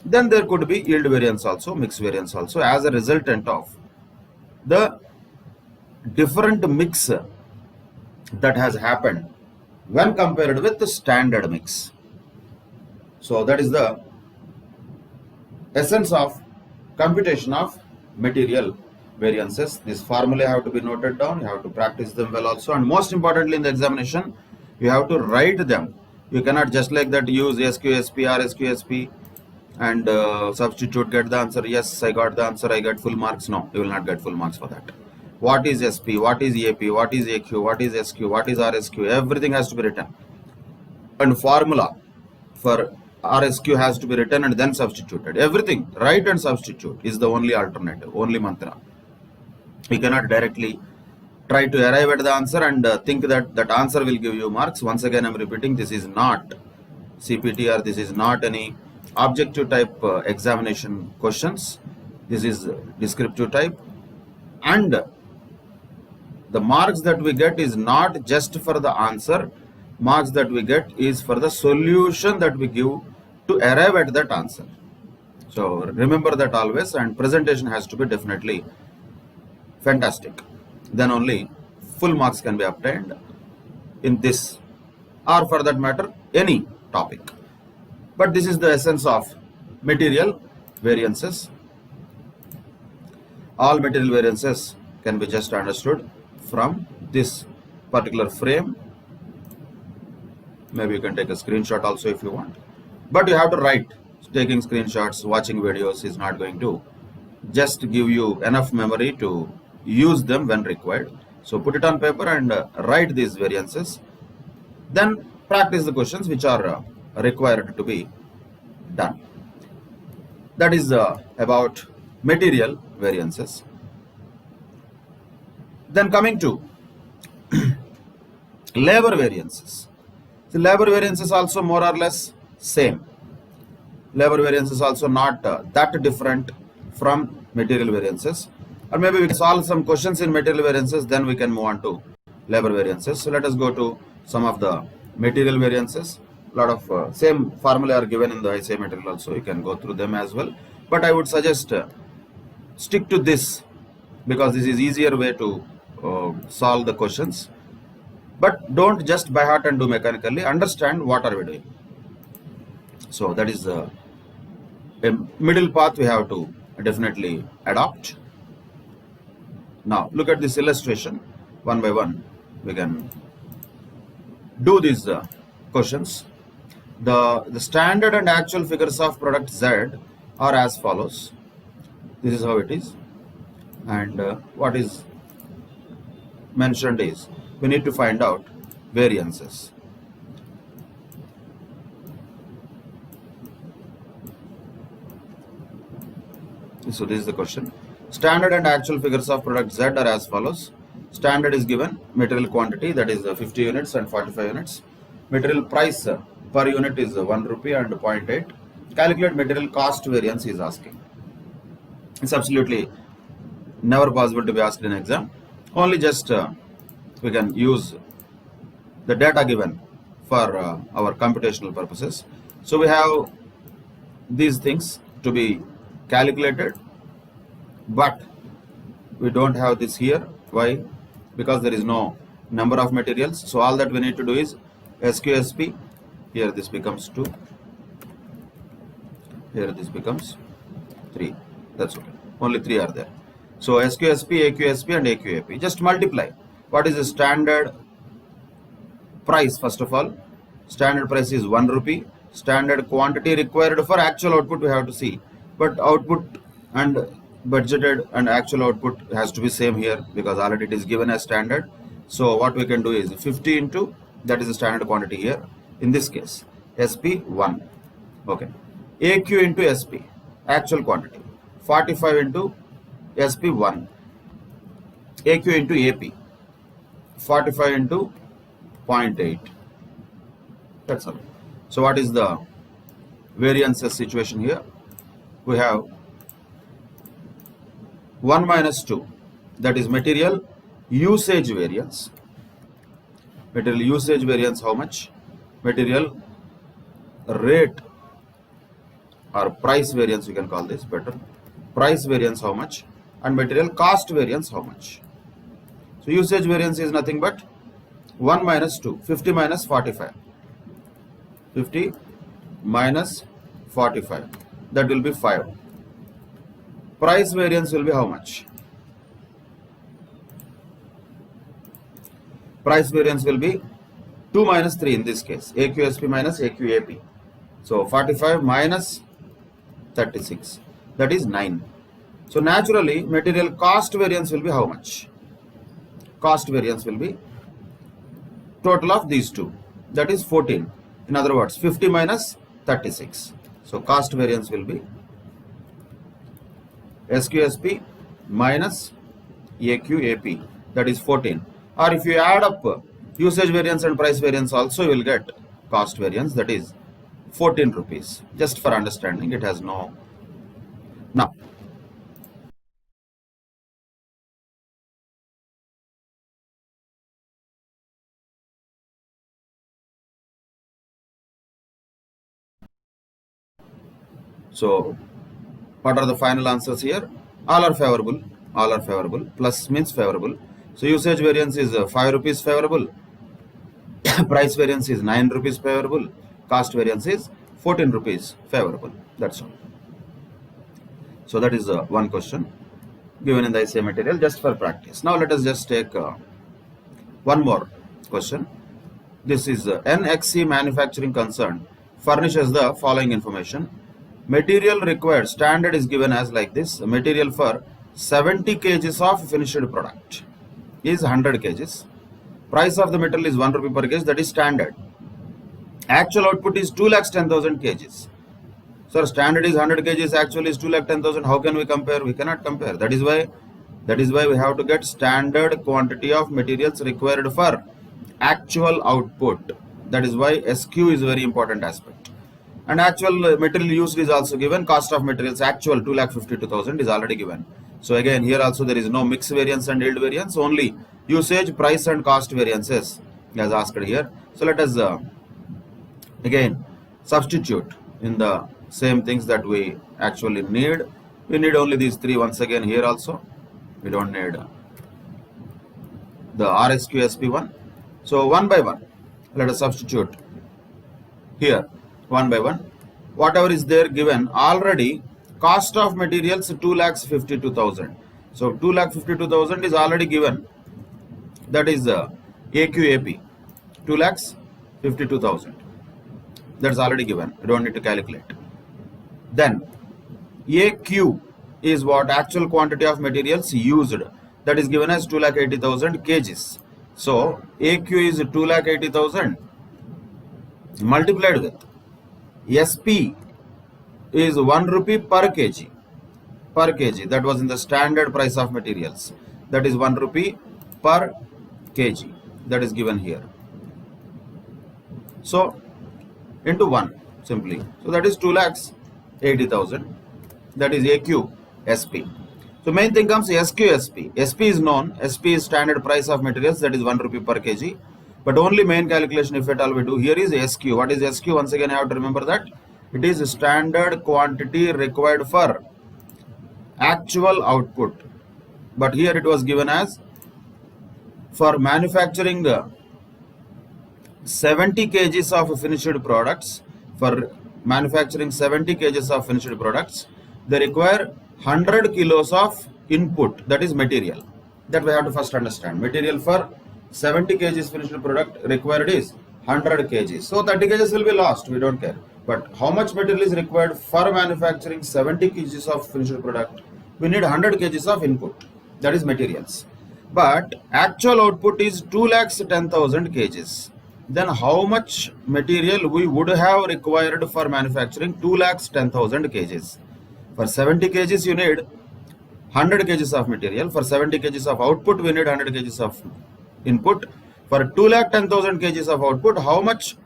then there could be yield variance also, mix variance also, as a resultant of the different mix that has happened when compared with the standard mix. So that is the essence of computation of material variances. These formulae have to be noted down. You have to practice them well also, and most importantly in the examination you have to write them. You cannot just like that use SQSP or SQSP and substitute, get the answer. Yes, I got the answer, I get full marks. No, you will not get full marks for that. What is SP? What is AP? What is AQ? What is SQ? What is RSQ? Everything has to be written. And formula for RSQ has to be written and then substituted. Everything, write and substitute is the only alternative, only mantra. You cannot directly try to arrive at the answer and think that that answer will give you marks. Once again, I am repeating, this is not CPT or this is not any objective type examination questions. This is descriptive type, and the marks that we get is not just for the answer. Marks that we get is for the solution that we give to arrive at that answer. So remember that always, and presentation has to be definitely fantastic. Then only full marks can be obtained in this, or for that matter any topic. But this is the essence of material variances. All material variances can be just understood from this particular frame. Maybe you can take a screenshot also if you want, but you have to write. Taking screenshots, watching videos is not going to just give you enough memory to use them when required. So put it on paper and write these variances, then practice the questions which are required to be done. That is about material variances. Then coming to labor variances. The labor variance is also more or less same. Labor variance is also not that different from material variances. Or maybe we can solve some questions in material variances, then we can move on to labor variances. So let us go to some of the material variances. A lot of same formula are given in the ICA material also. You can go through them as well. But I would suggest stick to this because this is easier way to solve the questions. But don't just by heart and do mechanically. Understand what are we doing. So that is a middle path we have to definitely adopt. Now look at this illustration one by one. We can do these questions. The standard and actual figures of product Z are as follows. This is how it is, and what is mentioned is we need to find out variances. So this is the question. Standard and actual figures of product Z are as follows. Standard is given material quantity, that is 50 units and 45 units. Material price per unit is 1 rupee and 0.8. Calculate material cost variance he is asking. It's absolutely never possible to be asked in exam. Only just we can use the data given for our computational purposes. So we have these things to be calculated, but we don't have this here. Why? Because there is no number of materials. So all that we need to do is SQSP. Here this becomes 2. Here this becomes 3. That's okay. Only 3 are there. So SQSP, AQSP and AQAP. Just multiply. What is the standard price? First of all, standard price is 1 rupee. Standard quantity required for actual output we have to see. But output and budgeted and actual output has to be same here because already it is given as standard. So what we can do is 50 into, that is the standard quantity here. In this case, SP 1. Okay. AQ into SP, actual quantity. 45 into SP 1. AQ into AP. 45 into 0.8. That's all. So what is the variances situation here? We have 1 minus 2, that is material usage variance. Material usage variance how much? Material rate or price variance, you can call this better. Price variance how much? And material cost variance how much? So usage variance is nothing but 1 minus 2, 50 minus 45. 50 minus 45, that will be 5. Price variance will be how much? Price variance will be 2 minus 3 in this case, AQSP minus AQAP. So 45 minus 36, that is 9. So naturally material cost variance will be how much? Cost variance will be total of these two, that is 14. In other words, 50 minus 36. So cost variance will be SQSP minus AQAP, that is 14. Or if you add up usage variance and price variance also, you will get cost variance, that is 14 rupees. Just for understanding, it has no. Now, so what are the final answers here? All are favorable. All are favorable. Plus means favorable. So usage variance is 5 rupees favorable. Price variance is 9 rupees favorable. Cost variance is 14 rupees favorable. That's all. So that is one question given in the essay material just for practice. Now let us just take one more question. This is NXC Manufacturing Concern furnishes the following information. Material required, standard is given as like this. Material for 70 kgs of finished product is 100 kgs. Price of the material is 1 rupee per kg, that is standard. Actual output is 2,10,000 kgs. So standard is 100 kgs, actual is 2,10,000. How can we compare? We cannot compare. That is why we have to get standard quantity of materials required for actual output. That is why SQ is very important aspect. And actual material used is also given. Cost of materials actual 2,52,000 is already given. So again, here also there is no mix variance and yield variance, only usage, price and cost variances as asked here. So let us again substitute in the same things that we actually need. We need only these three once again here also. We don't need the RSQSP1. So one by one, let us substitute here one by one. Whatever is there given already, cost of materials 2,52,000. So 2,52,000 is already given. That is AQAP 2,52,000. That's already given. You don't need to calculate. Then AQ is what? Actual quantity of materials used. That is given as 2,80,000 kgs. So AQ is 2,80,000 multiplied with SP is 1 rupee per kg. Per kg. That was in the standard price of materials. That is 1 rupee per kg. That is given here. So into 1 simply. So that is 2,80,000. That is AQ SP. So main thing comes SQ SP. SP is known. SP is standard price of materials. That is 1 rupee per kg. But only main calculation, if at all we do, here is SQ. What is SQ? Once again, I have to remember that it is standard quantity required for actual output. But here it was given as for manufacturing 70 kgs of finished products. For manufacturing 70 kgs of finished products, they require 100 kilos of input, that is material. That we have to first understand. Material for 70 kgs finished product required is 100 kgs. So 30 kgs will be lost, we don't care. But how much material is required for manufacturing 70 kgs of finished product? We need 100 kgs of input, that is materials. But actual output is 2,10,000 kgs. Then how much material we would have required for manufacturing 2,10,000 kgs? For 70 kgs you need 100 kgs of material. For 70 kgs of output we need 100 kgs of input. For 2,10,000 kgs of output, how much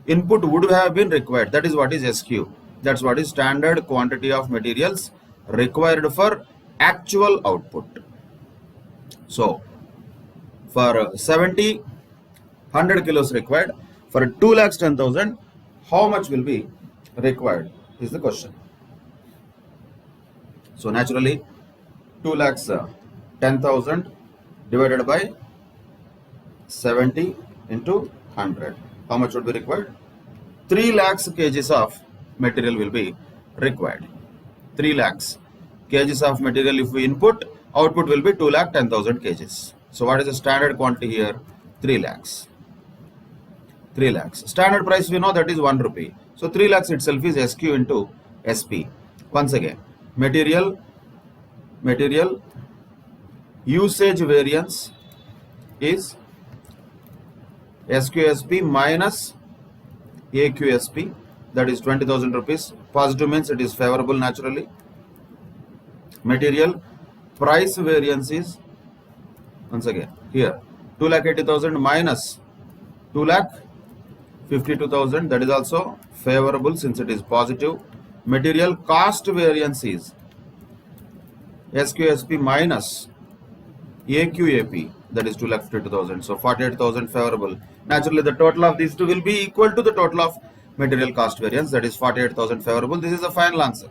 input would have been required? That is what is SQ. That's what is standard quantity of materials required for actual output. So for 70, 100 kilos required. For 2,10,000, how much will be required is the question. So naturally 2,10,000 divided by 70 into 100. How much would be required? 3 lakhs kgs of material will be required. 3 lakhs kgs of material if we input, output will be 2,10,000 kgs. So what is the standard quantity here? 3 lakhs. 3 lakhs. Standard price we know, that is 1 rupee. So 3 lakhs itself is SQ into SP. Once again, material usage variance is SQSP minus AQSP, that is 20,000 rupees. Positive means it is favorable naturally. Material price variance is, once again here, 2,80,000 minus 2,52,000, that is also favorable since it is positive. Material cost variance is SQSP minus AQAP, that is 2,52,000. So 48,000 favorable. Naturally, the total of these two will be equal to the total of material cost variance, that is 48,000 favorable. This is the final answer.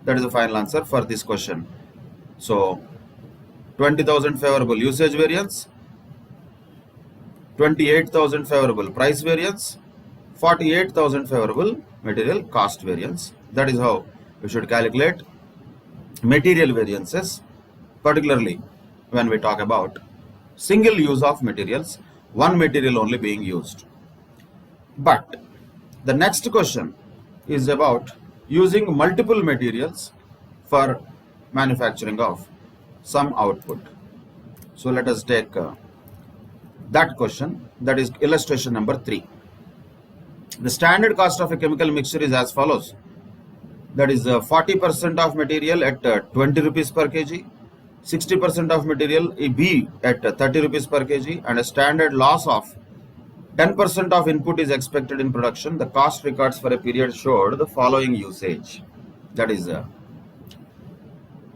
That is the final answer for this question. So 20,000 favorable usage variance, 28,000 favorable price variance, 48,000 favorable material cost variance. That is how we should calculate material variances, particularly when we talk about single use of materials, one material only being used. But the next question is about using multiple materials for manufacturing of some output. So let us take that question, that is illustration number 3. The standard cost of a chemical mixture is as follows. That is 40% of material at 20 rupees per kg, 60% of material B at 30 rupees per kg, and a standard loss of 10% of input is expected in production. The cost records for a period showed the following usage. That is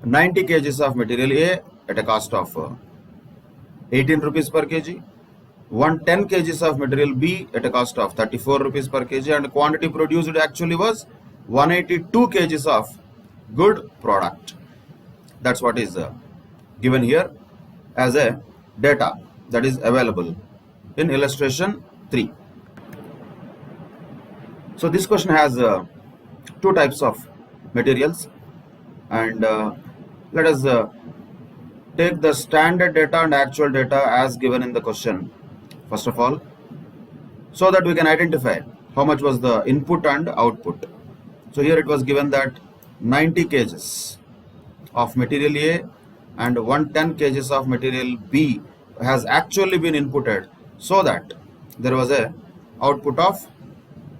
90 kgs of material A at a cost of 18 rupees per kg, 110 kgs of material B at a cost of 34 rupees per kg, and quantity produced actually was 182 kgs of good product. That's what is given here as a data that is available in illustration 3. So this question has two types of materials, and let us take the standard data and actual data as given in the question first of all, so that we can identify how much was the input and output. So here it was given that 90 kgs of material A and 110 kgs of material B has actually been inputted, so that there was a output of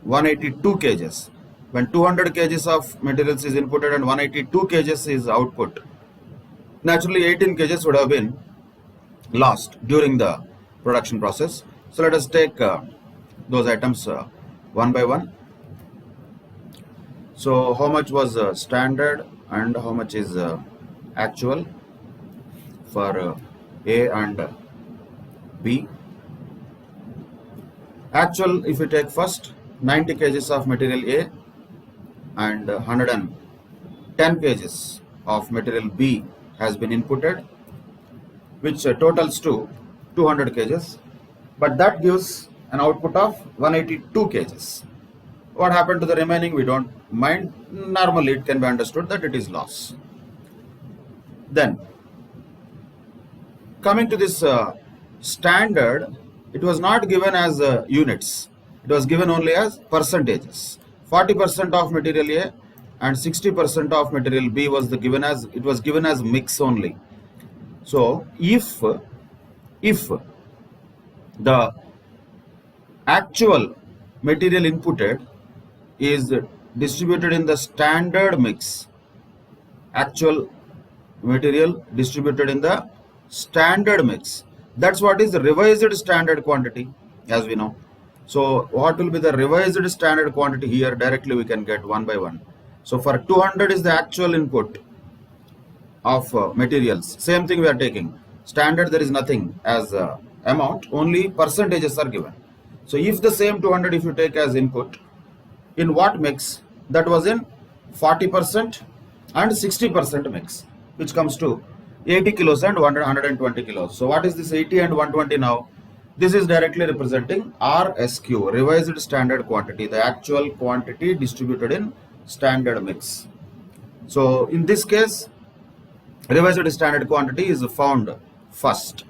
182 kgs. When 200 kgs of materials is inputted and 182 kgs is output, naturally 18 kgs would have been lost during the production process. So let us take those items one by one. So how much was standard and how much is actual for A and B? Actual, if you take first, 90 kgs of material A and 110 kgs of material B has been inputted, which totals to 200 kgs, but that gives an output of 182 kgs. What happened to the remaining, we don't mind. Normally it can be understood that it is loss. Then coming to this standard, it was not given as units, it was given only as percentages. 40% of material A and 60% of material B was given as mix only. So if the actual material inputted is distributed in the standard mix, actual material distributed in the standard mix, that's what is the revised standard quantity, as we know. So what will be the revised standard quantity here? Directly we can get one by one. So for 200 is the actual input of materials. Same thing we are taking. Standard, there is nothing as amount, only percentages are given. So if the same 200 if you take as input, in what mix? That was in 40% and 60% mix, which comes to 80 kilos and 120 kilos. So what is this 80 and 120 now? This is directly representing RSQ, revised standard quantity, the actual quantity distributed in standard mix. So in this case, revised standard quantity is found first.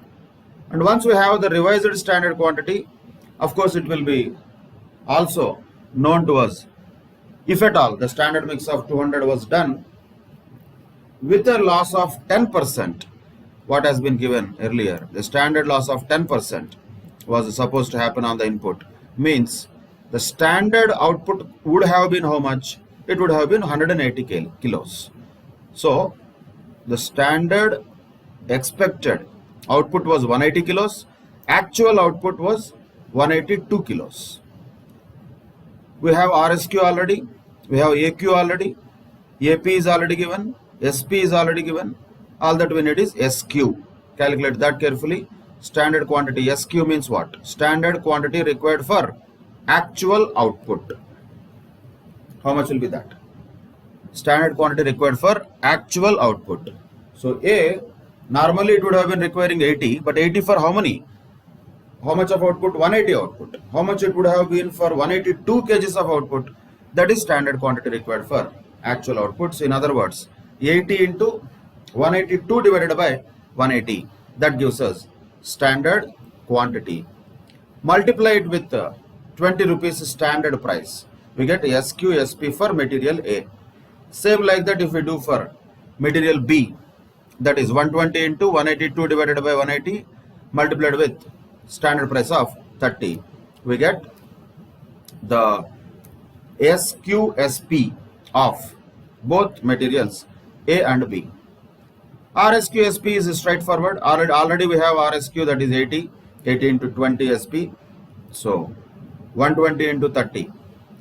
And once we have the revised standard quantity, of course it will be also known to us. If at all the standard mix of 200 was done with a loss of 10%, what has been given earlier, the standard loss of 10% was supposed to happen on the input, means the standard output would have been how much? It would have been 180 kilos. So the standard expected output was 180 kilos, actual output was 182 kilos. We have RSQ already, we have AQ already, AP is already given, SP is already given. All that we need is SQ. Calculate that carefully. Standard quantity, SQ means what? Standard quantity required for actual output. How much will be that? Standard quantity required for actual output. So A, normally it would have been requiring 80, but 80 for how many? How much of output? 180 output. How much it would have been for 182 kgs of output? That is standard quantity required for actual output. So in other words, 80 into 182 divided by 180, that gives us standard quantity. Multiply it with 20 rupees standard price, we get SQ SP for material A. Same like that if we do for material B, that is 120 into 182 divided by 180 multiplied with standard price of 30, we get the SQ SP of both materials A and B. RSQ SP is straightforward. Already we have RSQ, that is 80 into 20 SP. So 120 into 30,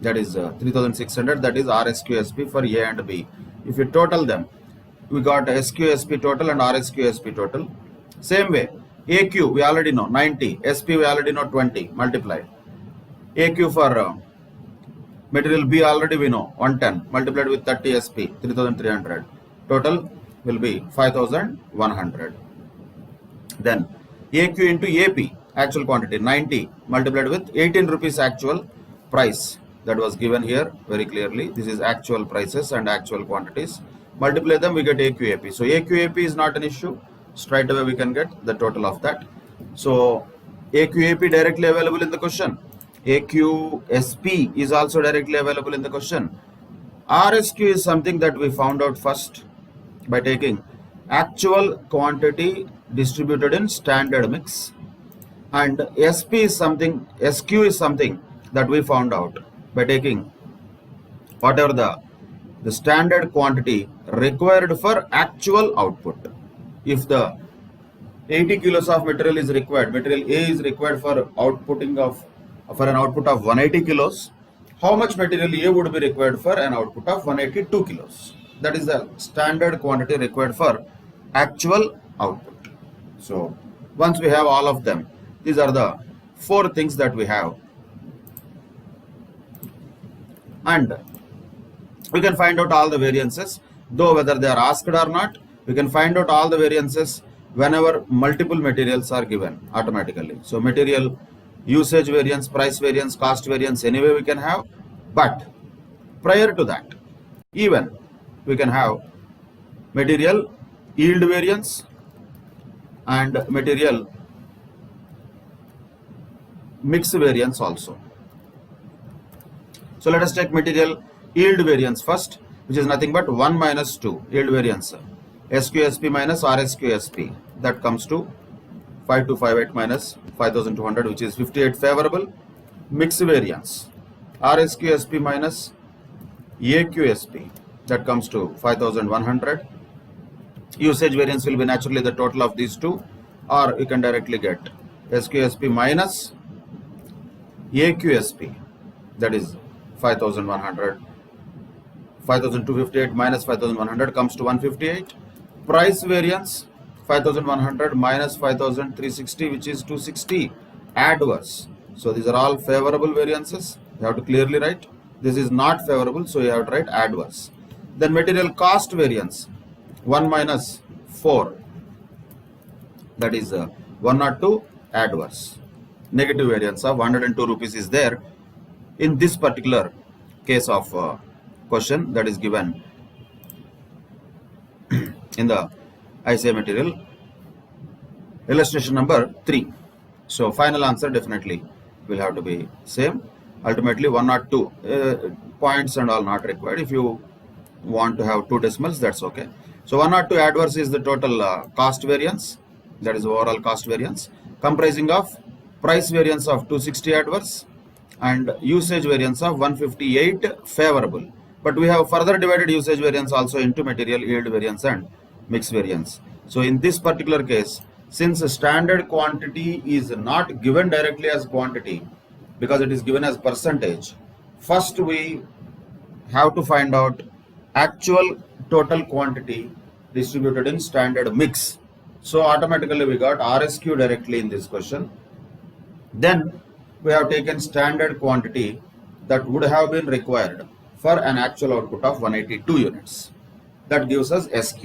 that is 3600, that is RSQ SP for A and B. If you total them, we got SQSP total and RSQSP total. Same way, AQ we already know 90, SP we already know 20, multiply. AQ for material B already we know 110, multiplied with 30 SP, 3300. Total will be 5100. Then AQ into AP, actual quantity 90, multiplied with 18 rupees actual price that was given here very clearly. This is actual prices and actual quantities. Multiply them, we get AQAP. So AQAP is not an issue. Straight away we can get the total of that. So AQAP directly available in the question. AQSP is also directly available in the question. RSQ is something that we found out first by taking actual quantity distributed in standard mix, and SP is something, SQ is something that we found out by taking whatever the standard quantity required for actual output. If the 80 kilos of material is required, material A is required for an output of 180 kilos, how much material A would be required for an output of 182 kilos? That is the standard quantity required for actual output. So once we have all of them, these are the 4 things that we have, and we can find out all the variances, though whether they are asked or not. We can find out all the variances whenever multiple materials are given automatically. So material usage variance, price variance, cost variance, anyway we can have, but prior to that, even we can have material yield variance and material mix variance also. So let us take material yield variance first, which is nothing but 1 minus 2 yield variance, SQSP minus RSQSP, that comes to 5258 minus 5200, which is 58 favorable. Mix variance, RSQSP minus AQSP, that comes to 5100. Usage variance will be naturally the total of these two, or you can directly get SQSP minus AQSP, that is 5100. 5258 minus 5100 comes to 158. Price variance 5100 minus 5360, which is 260, adverse. So these are all favorable variances. You have to clearly write. This is not favorable, so you have to write adverse. Then material cost variance 1 minus 4, that is 102, adverse. Negative variance of 102 rupees is there in this particular case of question that is given in the ICA material illustration number 3. So final answer definitely will have to be same. Ultimately 102 points and all not required. If you want to have 2 decimals, that's okay. So 102 adverse is the total cost variance, that is overall cost variance, comprising of price variance of 260 adverse and usage variance of 158 favorable. But we have further divided usage variance also into material yield variance and mix variance. So in this particular case, since standard quantity is not given directly as quantity because it is given as percentage, first we have to find out actual total quantity distributed in standard mix. So automatically we got RSQ directly in this question. Then we have taken standard quantity that would have been required for an actual output of 182 units. That gives us SQ.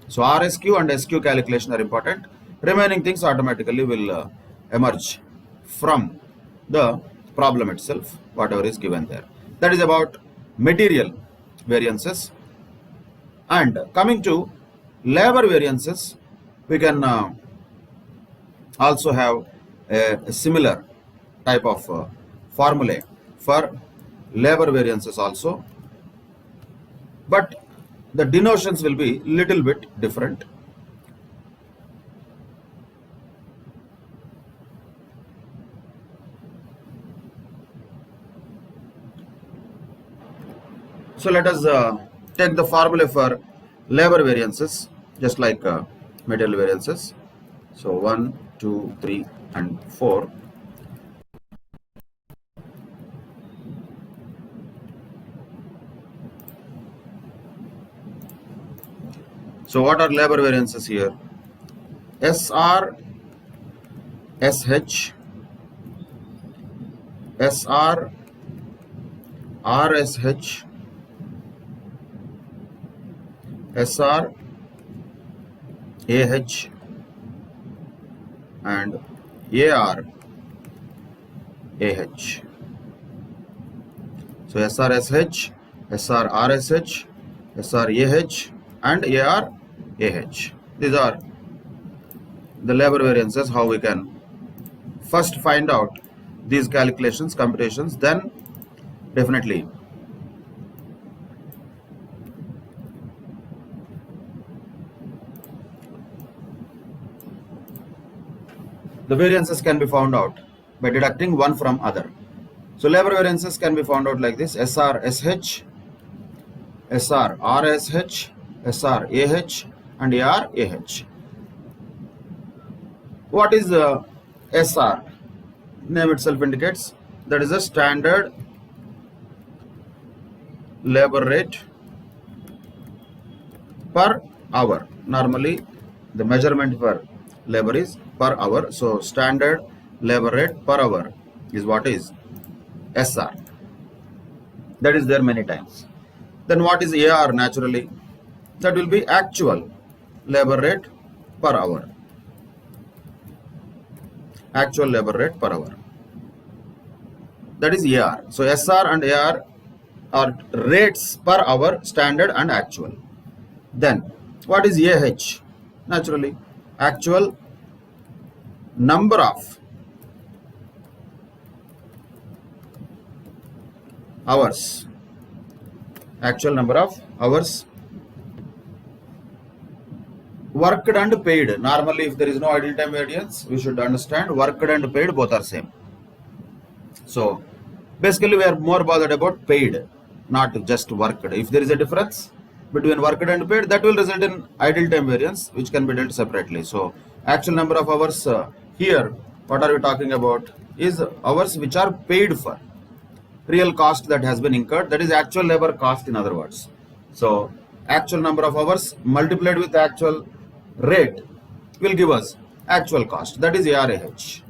So RSQ and SQ calculation are important. Remaining things automatically will emerge from the problem itself, whatever is given there. That is about material variances. And coming to labor variances, we can also have a similar type of formulae for labor variances also, but the denotions will be little bit different. So let us take the formula for labor variances just like material variances. So 1, 2, 3 and 4. So what are labor variances here? SR, SH, SR, RSH, SR, AH, and AR, AH. So SRSH, SRRSH, SRAH, and ARAH. These are the labor variances, how we can first find out these calculations, computations, then definitely the variances can be found out by deducting one from other. So labor variances can be found out like this: SRSH, SRRSH, SRAH, and ARAH. What is SR? Name itself indicates that is a standard labor rate per hour. Normally the measurement for labor is per hour. So standard labor rate per hour is what is SR. That is there many times. Then what is AR? Naturally, that will be actual labor rate per hour. Actual labor rate per hour. That is AR. So SR and AR are rates per hour, standard and actual. Then what is AH? Naturally, actual number of hours. Actual number of hours worked and paid. Normally, if there is no idle time variance, we should understand worked and paid both are same. So basically we are more bothered about paid, not just worked. If there is a difference between worked and paid, that will result in idle time variance, which can be dealt separately. So actual number of hours here, what are we talking about, is hours which are paid for. Real cost that has been incurred, that is actual labor cost, in other words. So actual number of hours multiplied with actual rate will give us actual cost, that is ARAH.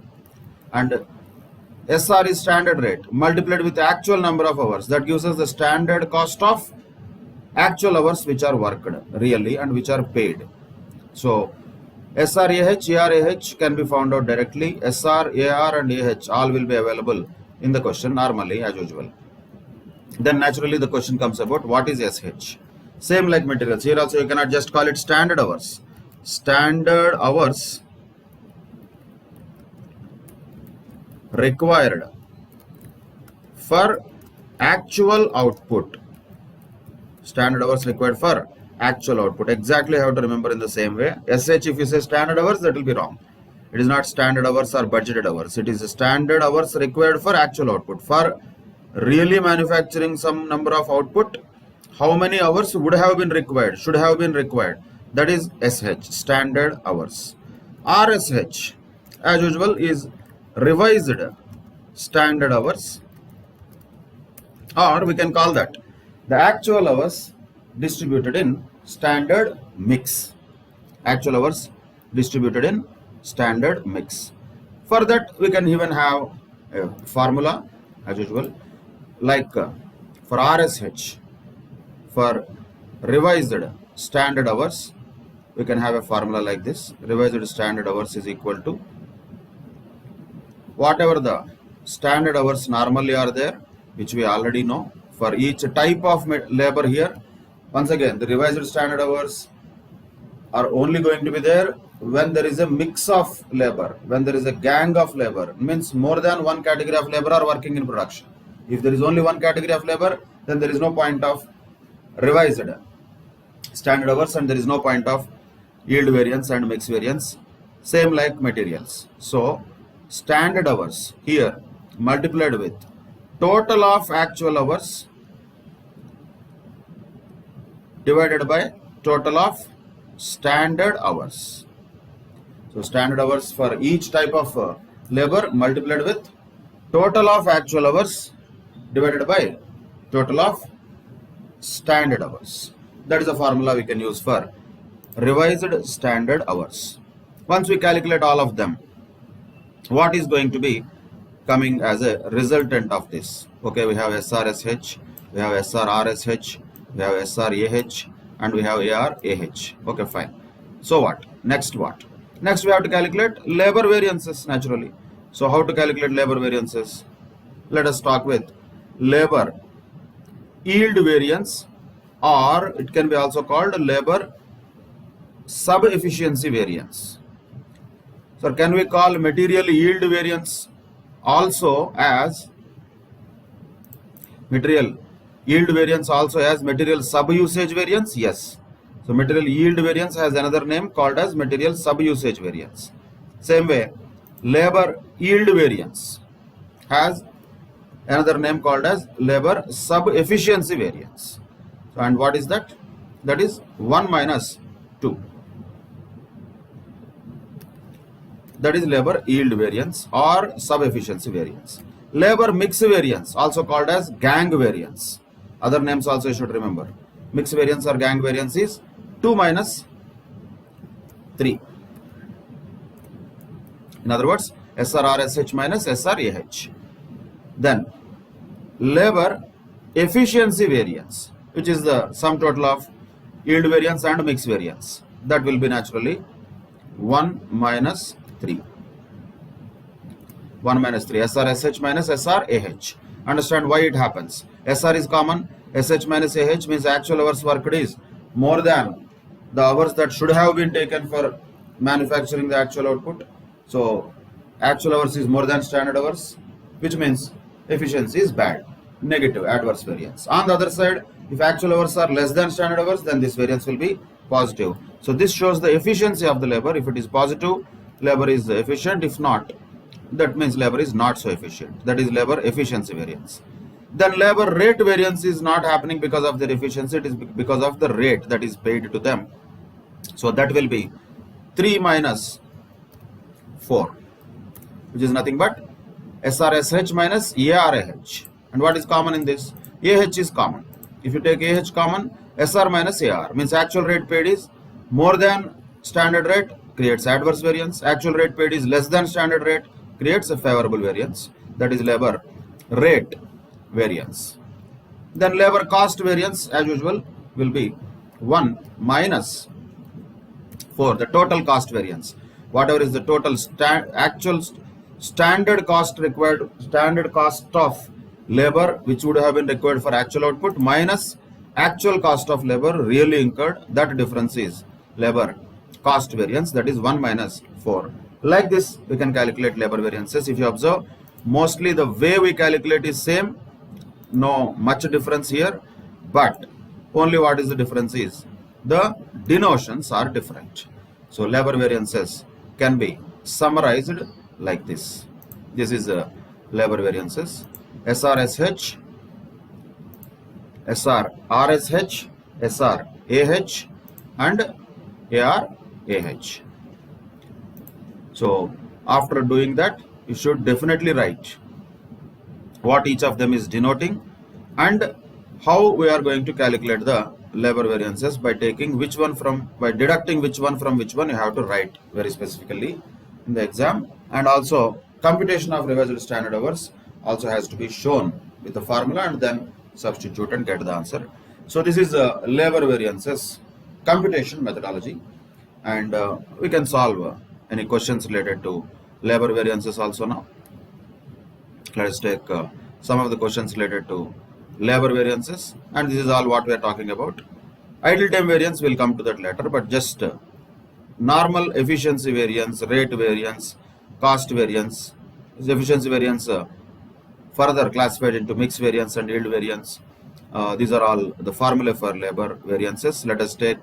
And SR is standard rate multiplied with actual number of hours, that gives us the standard cost of actual hours which are worked really and which are paid. So SRAH, ARAH can be found out directly. SR, AR and AH all will be available in the question normally as usual. Then naturally the question comes about what is SH. Same like materials. Here also you cannot just call it standard hours. Standard hours required for actual output. Standard hours required for actual output. Exactly how to remember in the same way. SH, if you say standard hours, that will be wrong. It is not standard hours or budgeted hours. It is standard hours required for actual output. For really manufacturing some number of output, how many hours would have been required, should have been required. That is SH, standard hours. RSH, as usual, is revised standard hours, or we can call that the actual hours distributed in standard mix. Actual hours distributed in standard mix. For that we can even have a formula as usual, like for RSH, for revised standard hours, we can have a formula like this. Revised standard hours is equal to whatever the standard hours normally are there, which we already know for each type of labor here. Once again, the revised standard hours are only going to be there when there is a mix of labor, when there is a gang of labor, means more than one category of labor are working in production. If there is only one category of labor, then there is no point of revised standard hours and there is no point of yield variance and mix variance. Same like materials. So standard hours here multiplied with total of actual hours divided by total of standard hours. So standard hours for each type of labor multiplied with total of actual hours divided by total of standard hours. That is the formula we can use for revised standard hours. Once we calculate all of them, what is going to be coming as a resultant of this? Okay, we have SRSH, we have SRRSH, we have SRAH, and we have ARAH. Okay, fine. So what? Next what? Next we have to calculate labor variances naturally. So how to calculate labor variances? Let us talk with labor yield variance, or it can be also called labor sub-efficiency variance. So can we call material yield variance also as material yield variance also as material sub-usage variance? Yes. So material yield variance has another name called as material sub-usage variance. Same way, labor yield variance has another name called as labor sub-efficiency variance. So, and what is that? That is 1 minus 2. That is labor yield variance or sub-efficiency variance. Labor mix variance, also called as gang variance. Other names also you should remember. Mix variance or gang variance is 2 minus 3. In other words, SRRSH minus SRAH. Then labor efficiency variance, which is the sum total of yield variance and mix variance. That will be naturally 1 minus 3. 1 minus 3. SRSH minus SRAH. Understand why it happens. SR is common. SH minus AH means actual hours worked is more than the hours that should have been taken for manufacturing the actual output. So actual hours is more than standard hours, which means efficiency is bad, negative, adverse variance. On the other side, if actual hours are less than standard hours, then this variance will be positive. So this shows the efficiency of the labor. If it is positive, labor is efficient. If not, that means labor is not so efficient. That is labor efficiency variance. Then labor rate variance is not happening because of their efficiency. It is because of the rate that is paid to them. So that will be 3 minus 4, which is nothing but SRSH minus ARAH. And what is common in this? AH is common. If you take AH common, SR minus AR means actual rate paid is more than standard rate, creates adverse variance. Actual rate paid is less than standard rate, creates a favorable variance. That is labor rate variance. Then labor cost variance, as usual, will be 1 minus 4, the total cost variance. Whatever is the total actual standard cost required, standard cost of labor which would have been required for actual output minus actual cost of labor really incurred, that difference is labor cost variance, that is 1 minus 4. Like this we can calculate labor variances. If you observe, mostly the way we calculate is same, no much difference here, but only what is the difference is the denotions are different. So labor variances can be summarized like this. This is labor variances: SRSH, SRRSH, SRAH, and ARAH. So after doing that, you should definitely write what each of them is denoting and how we are going to calculate the labor variances by taking which one from, by deducting which one from which one. You have to write very specifically in the exam. And also computation of revised standard hours also has to be shown with the formula and then substitute and get the answer. So this is labor variances computation methodology, and we can solve any questions related to labor variances also now. Let us take some of the questions related to labor variances, and this is all what we are talking about. Idle time variance will come to that later, but just normal efficiency variance, rate variance, cost variance, efficiency variance further classified into mix variance and yield variance. These are all the formula for labor variances. Let us take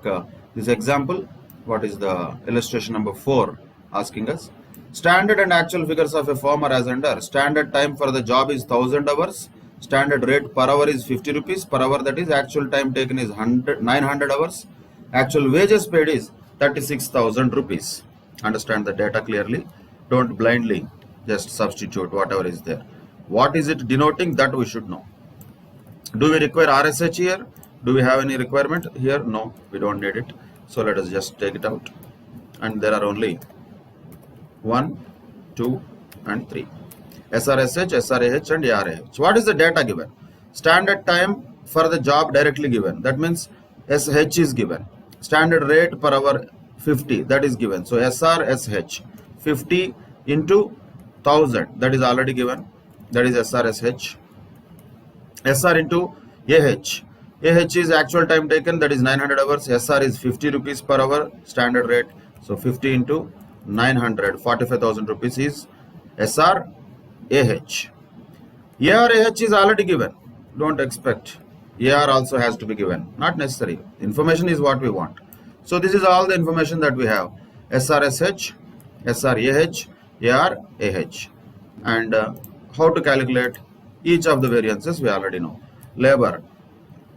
this example. What is the illustration number 4 asking us? Standard and actual figures of a firm are as under. Standard time for the job is 1000 hours. Standard rate per hour is 50 rupees per hour, that is actual time taken is 900 hours. Actual wages paid is 36,000 rupees. Understand the data clearly. Don't blindly just substitute whatever is there. What is it denoting, that we should know. Do we require RSH here? Do we have any requirement here? No, we don't need it. So let us just take it out. And there are only 1, 2 and 3. SRSH, SRAH and ARAH. What is the data given? Standard time for the job directly given. That means SH is given. Standard rate per hour 50, that is given. So SRSH 50 into 1000, that is already given. That is SRSH. SR into AH. AH is actual time taken, that is 900 hours. SR is 50 rupees per hour standard rate. So 50 into 900, 45,000 rupees is SR AH. ARAH is already given. Don't expect. AR also has to be given. Not necessary. Information is what we want. So this is all the information that we have. SRSH, SRAH, ARAH. And how to calculate each of the variances we already know. Labor,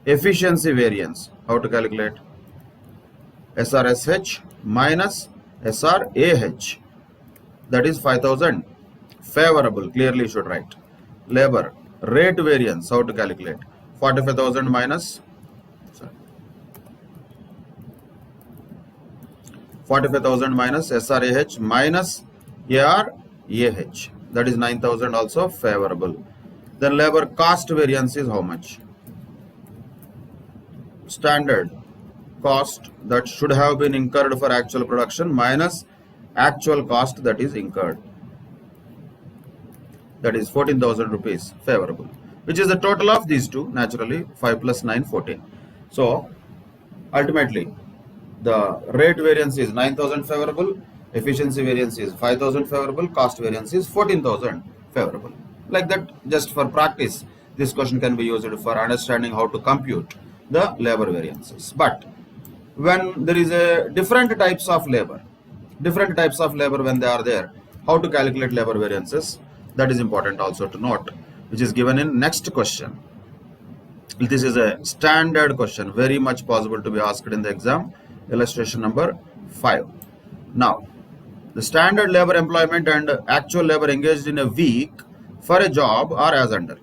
efficiency variance. How to calculate? SRSH minus SRAH. That is 5,000. Favorable, clearly you should write. Labor, rate variance, how to calculate? 45,000 minus 45,000 minus SRAH minus ARAH. That is 9,000 also favorable. Then labor cost variance is how much? Standard cost that should have been incurred for actual production minus actual cost that is incurred. That is 14,000 rupees favorable, which is the total of these two. Naturally 5 plus 9, 14. So ultimately the rate variance is 9,000 favorable, efficiency variance is 5,000 favorable, cost variance is 14,000 favorable. Like that, just for practice, this question can be used for understanding how to compute the labor variances. But when there is a different types of labor when they are there, how to calculate labor variances, that is important also to note, which is given in next question. This is a standard question, very much possible to be asked in the exam. Illustration number 5. Now, the standard labor employment and actual labor engaged in a week for a job are as under.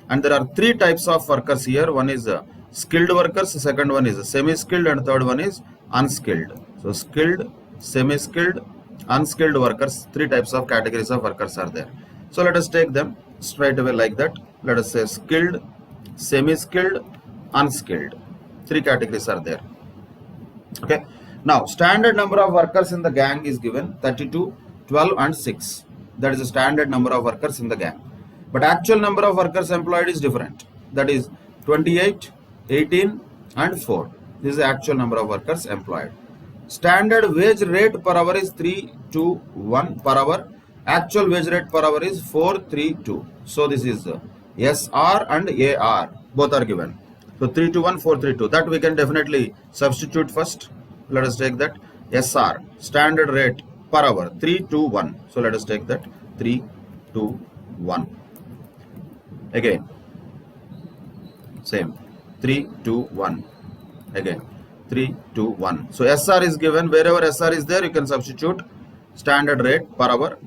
And there are three types of workers here. One is skilled workers, second one is semi-skilled, and third one is unskilled. So skilled, semi-skilled, unskilled workers, three types of categories of workers are there. So let us take them straight away like that. Let us say skilled, semi-skilled, unskilled. Three categories are there. Okay. Now, standard number of workers in the gang is given 32, 12 and 6. That is the standard number of workers in the gang. But actual number of workers employed is different. That is 28, 18 and 4. This is the actual number of workers employed. Standard wage rate per hour is 321 per hour. Actual wage rate per hour is 432. So this is SR and AR. Both are given. So 321, 432. That we can definitely substitute first. Let us take that. SR, standard rate per hour, 321. So let us take that. 321. Again. Same. 321. Again. 321. So SR is given. Wherever SR is there, you can substitute standard rate per hour.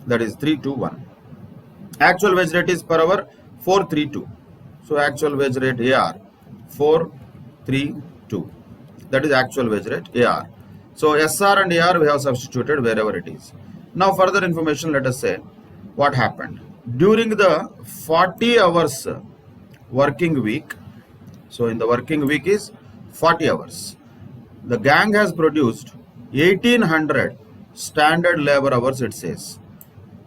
That is 321. Actual wage rate is per hour 432. So actual wage rate AR 432. That is actual wage rate AR. So SR and AR we have substituted wherever it is. Now further information, let us say what happened during the 40 hours working week. So in the working week is 40 hours. The gang has produced 1800 standard labor hours, it says.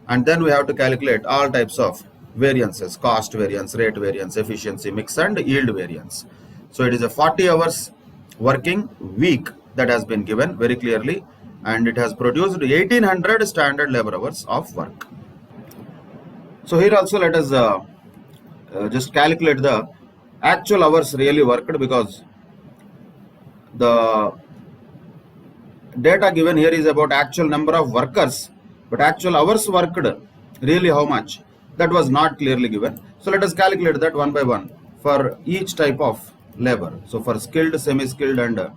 And then we have to calculate all types of variances: cost variance, rate variance, efficiency mix and yield variance. So it is a 40 hours working week that has been given very clearly, and it has produced 1800 standard labor hours of work. So here also let us just calculate the actual hours really worked, because the data given here is about actual number of workers, but actual hours worked, really how much, that was not clearly given. So let us calculate that one by one for each type of labor. So for skilled, semi-skilled and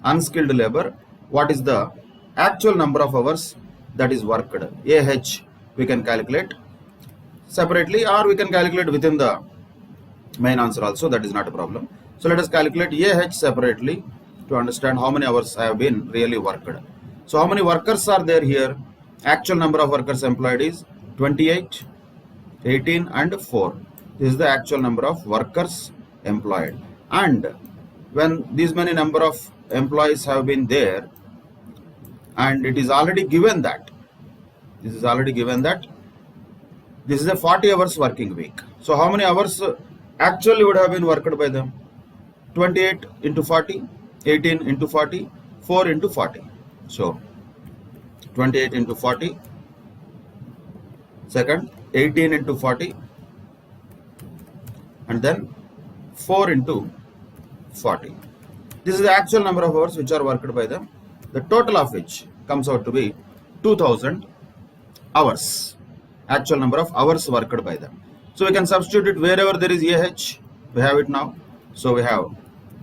unskilled labor, what is the actual number of hours that is worked? AH we can calculate separately, or we can calculate within the main answer also, that is not a problem. So let us calculate AH separately to understand how many hours have been really worked. So how many workers are there here? Actual number of workers employed is 28, 18 and 4. This is the actual number of workers employed. And when these many number of employees have been there, and it is already given that this is a 40 hours working week. So how many hours actually would have been worked by them? 28 into 40, 18 into 40, 4 into 40. So 28 into 40, second 18 into 40, and then 4 into 40. This is the actual number of hours which are worked by them, the total of which comes out to be 2000 hours, actual number of hours worked by them. So we can substitute it wherever there is AH, we have it now. So we have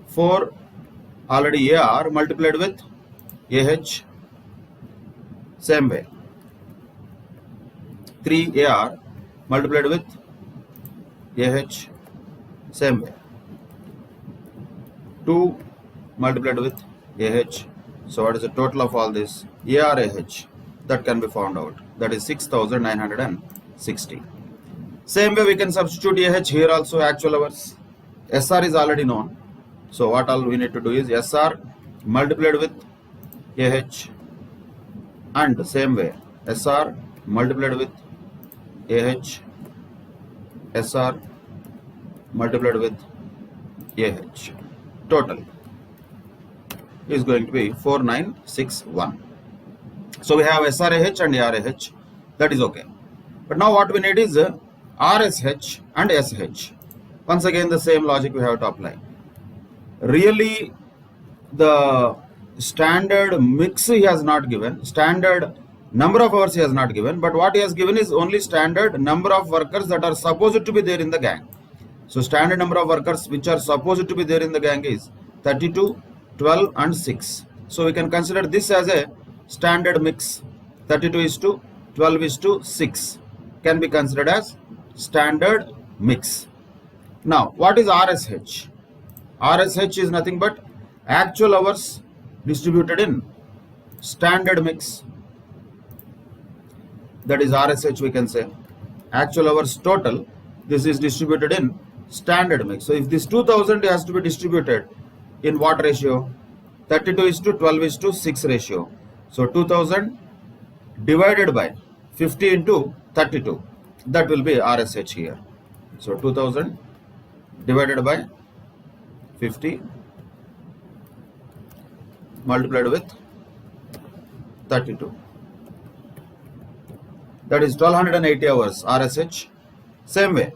4 already AR multiplied with AH, same way 3 AR multiplied with AH, same way 2 multiplied with AH. So what is the total of all this? ARAH, that can be found out, that is 6960. Same way we can substitute AH here also, actual hours. SR is already known, so what all we need to do is SR multiplied with AH, and same way SR multiplied with AH, SR multiplied with AH. Total is going to be 4961. So we have SRAH and ARAH, that is okay. But now what we need is RSH and SH. Once again the same logic we have to apply. Really the standard mix he has not given, standard number of hours he has not given, but what he has given is only standard number of workers that are supposed to be there in the gang. So standard number of workers which are supposed to be there in the gang is 32, 12 and 6. So we can consider this as a standard mix. 32 is to 12 is to 6 can be considered as standard mix. Now what is RSH? RSH is nothing but actual hours distributed in standard mix. That is RSH, we can say. Actual hours total, this is distributed in standard mix. So if this 2000 has to be distributed in what ratio? 32 is to 12 is to 6 ratio. So 2000 divided by 50 into 32, that will be RSH here. So 2000 divided by 50 multiplied with 32, that is 1280 hours RSH. Same way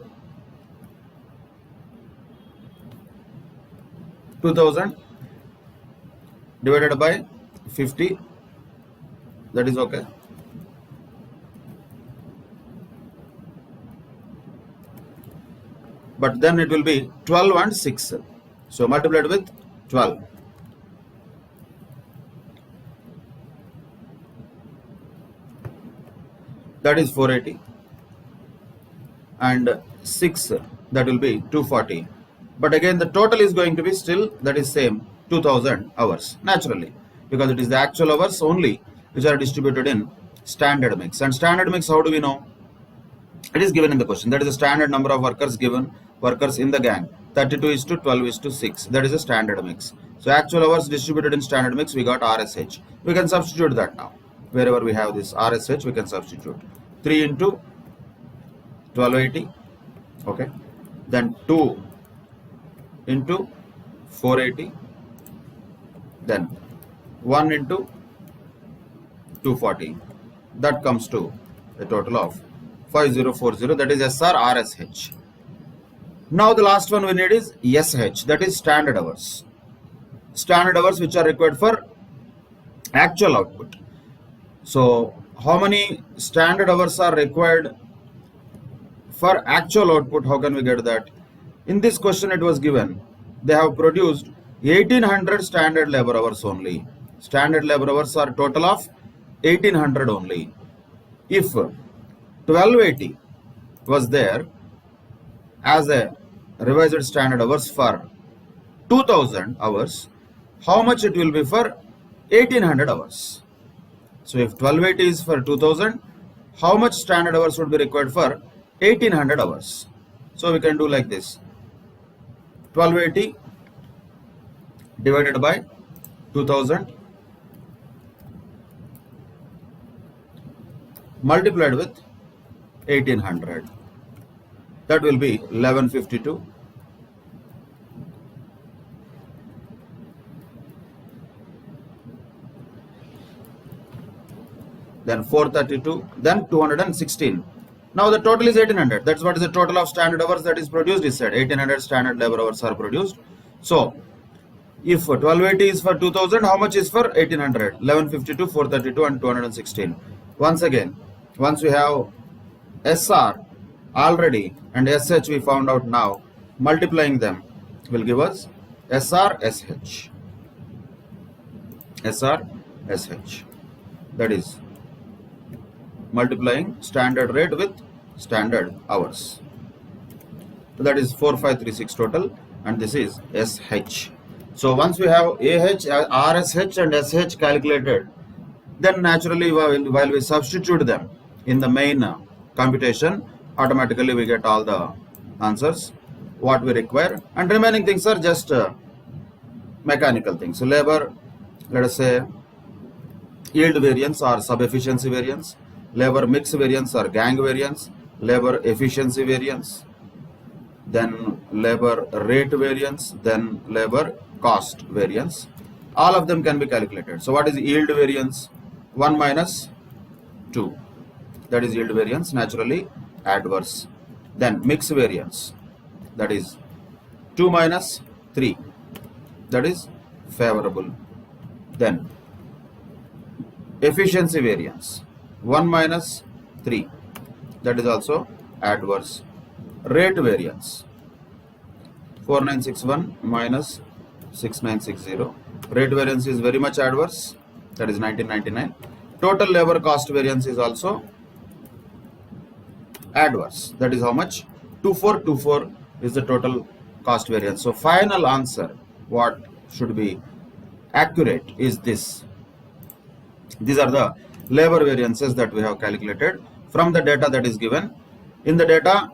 2000 divided by 50, that is okay. But then it will be 12 and 6. So multiplied with 12. That is 480. And 6, that will be 240. But again the total is going to be still, that is same, 2000 hours, naturally, because it is the actual hours only which are distributed in standard mix. And standard mix, how do we know? It is given in the question. That is the standard number of workers given, workers in the gang. 32 is to 12 is to 6. That is a standard mix. So actual hours distributed in standard mix, we got RSH. We can substitute that now. Wherever we have this RSH, we can substitute. 3 into 1280. Okay. Then 2 into 480. Then 1 into 240. That comes to a total of 5040. That is SR RSH. Now the last one we need is SH, that is standard hours. Standard hours which are required for actual output. So how many standard hours are required for actual output? How can we get that? In this question it was given, they have produced 1800 standard labor hours only. Standard labor hours are total of 1800 only. If 1280 was there as a revised standard hours for 2000 hours, how much it will be for 1800 hours. So if 1280 is for 2000, how much standard hours would be required for 1800 hours? So we can do like this: 1280 divided by 2000 multiplied with 1800. That will be 1152. Then 432, then 216. Now the total is 1800. That's what is the total of standard hours that is produced. Is said 1800 standard labor hours are produced. So if 1280 is for 2000, how much is for 1800? 1152, 432 and 216. Once again, once we have SR already and SH we found out now, multiplying them will give us SR SH. SR SH. That is multiplying standard rate with standard hours. So that is 4536 total, and this is SH. So once we have AH, RSH and SH calculated, then naturally while we substitute them in the main computation, automatically we get all the answers what we require, and remaining things are just mechanical things. So labor, let us say yield variance or sub-efficiency variance, labor mix variance or gang variance, labor efficiency variance, then labor rate variance, then labor cost variance. All of them can be calculated. So what is yield variance? 1 minus 2. That is yield variance, naturally adverse. Then mix variance, that is 2 minus 3. That is favorable. Then efficiency variance, 1 minus 3, that is also adverse. Rate variance, 4961 minus 6960. Rate variance is very much adverse, that is 1999. Total labor cost variance is also adverse. That is how much? 2424 is the total cost variance. So final answer, what should be accurate, is this. These are the labor variances that we have calculated from the data that is given. In the data,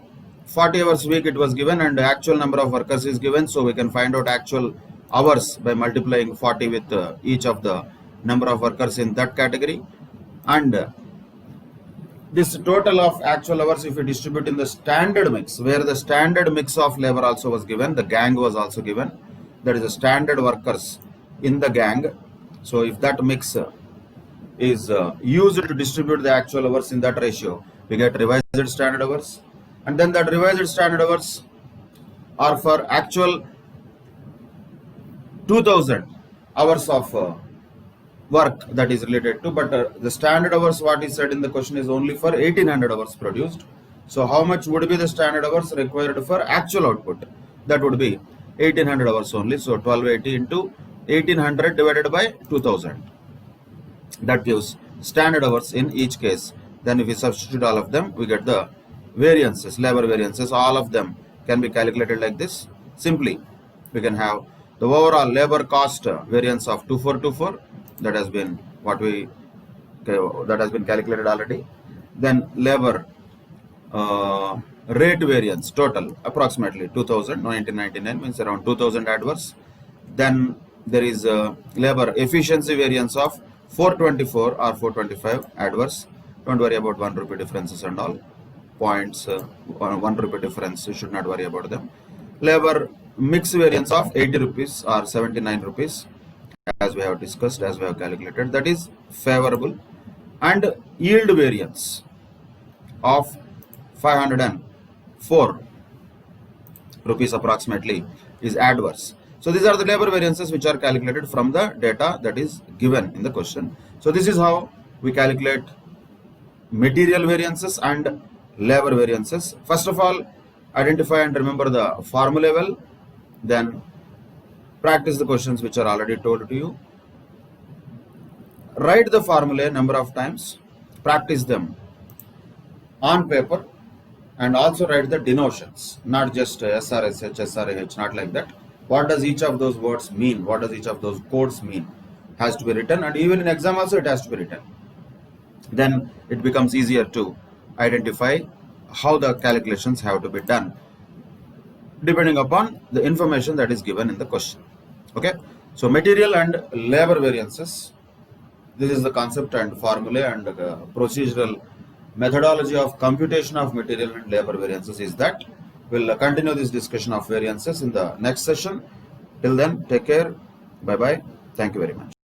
40 hours a week it was given, and the actual number of workers is given. So we can find out actual hours by multiplying 40 with each of the number of workers in that category. And this total of actual hours, if we distribute in the standard mix, where the standard mix of labor also was given, the gang was also given. That is the standard workers in the gang. So if that mix is used to distribute the actual hours in that ratio, we get revised standard hours. And then that revised standard hours are for actual 2000 hours of work that is related to, but the standard hours what is said in the question is only for 1800 hours produced. So how much would be the standard hours required for actual output? That would be 1800 hours only. So 1280 into 1800 divided by 2000. That gives standard hours in each case. Then if we substitute all of them, we get the variances, labor variances. All of them can be calculated like this. Simply, we can have the overall labor cost variance of 2424. That has been calculated already. Then labor rate variance total approximately 2000, 1999 means around 2000 adverse. Then there is labor efficiency variance of 424 or 425 adverse. Don't worry about 1 rupee differences and all points. 1 rupee difference, you should not worry about them. Labor mix variance of 80 rupees or 79 rupees, as we have discussed, as we have calculated, that is favorable. And yield variance of 504 rupees approximately is adverse. So these are the labor variances which are calculated from the data that is given in the question. So this is how we calculate material variances and labor variances. First of all, identify and remember the formula well, then practice the questions which are already told to you. Write the formula number of times, practice them on paper, and also write the denotions, not just SRSH, SRH, not like that. what does each of those words mean, what does each of those codes mean, has to be written, and even in exam also it has to be written. Then it becomes easier to identify how the calculations have to be done depending upon the information that is given in the question. Okay, so material and labor variances, this is the concept and formula and procedural methodology of computation of material and labor variances is that. We'll continue this discussion of variances in the next session. Till then, take care. Bye bye. Thank you very much.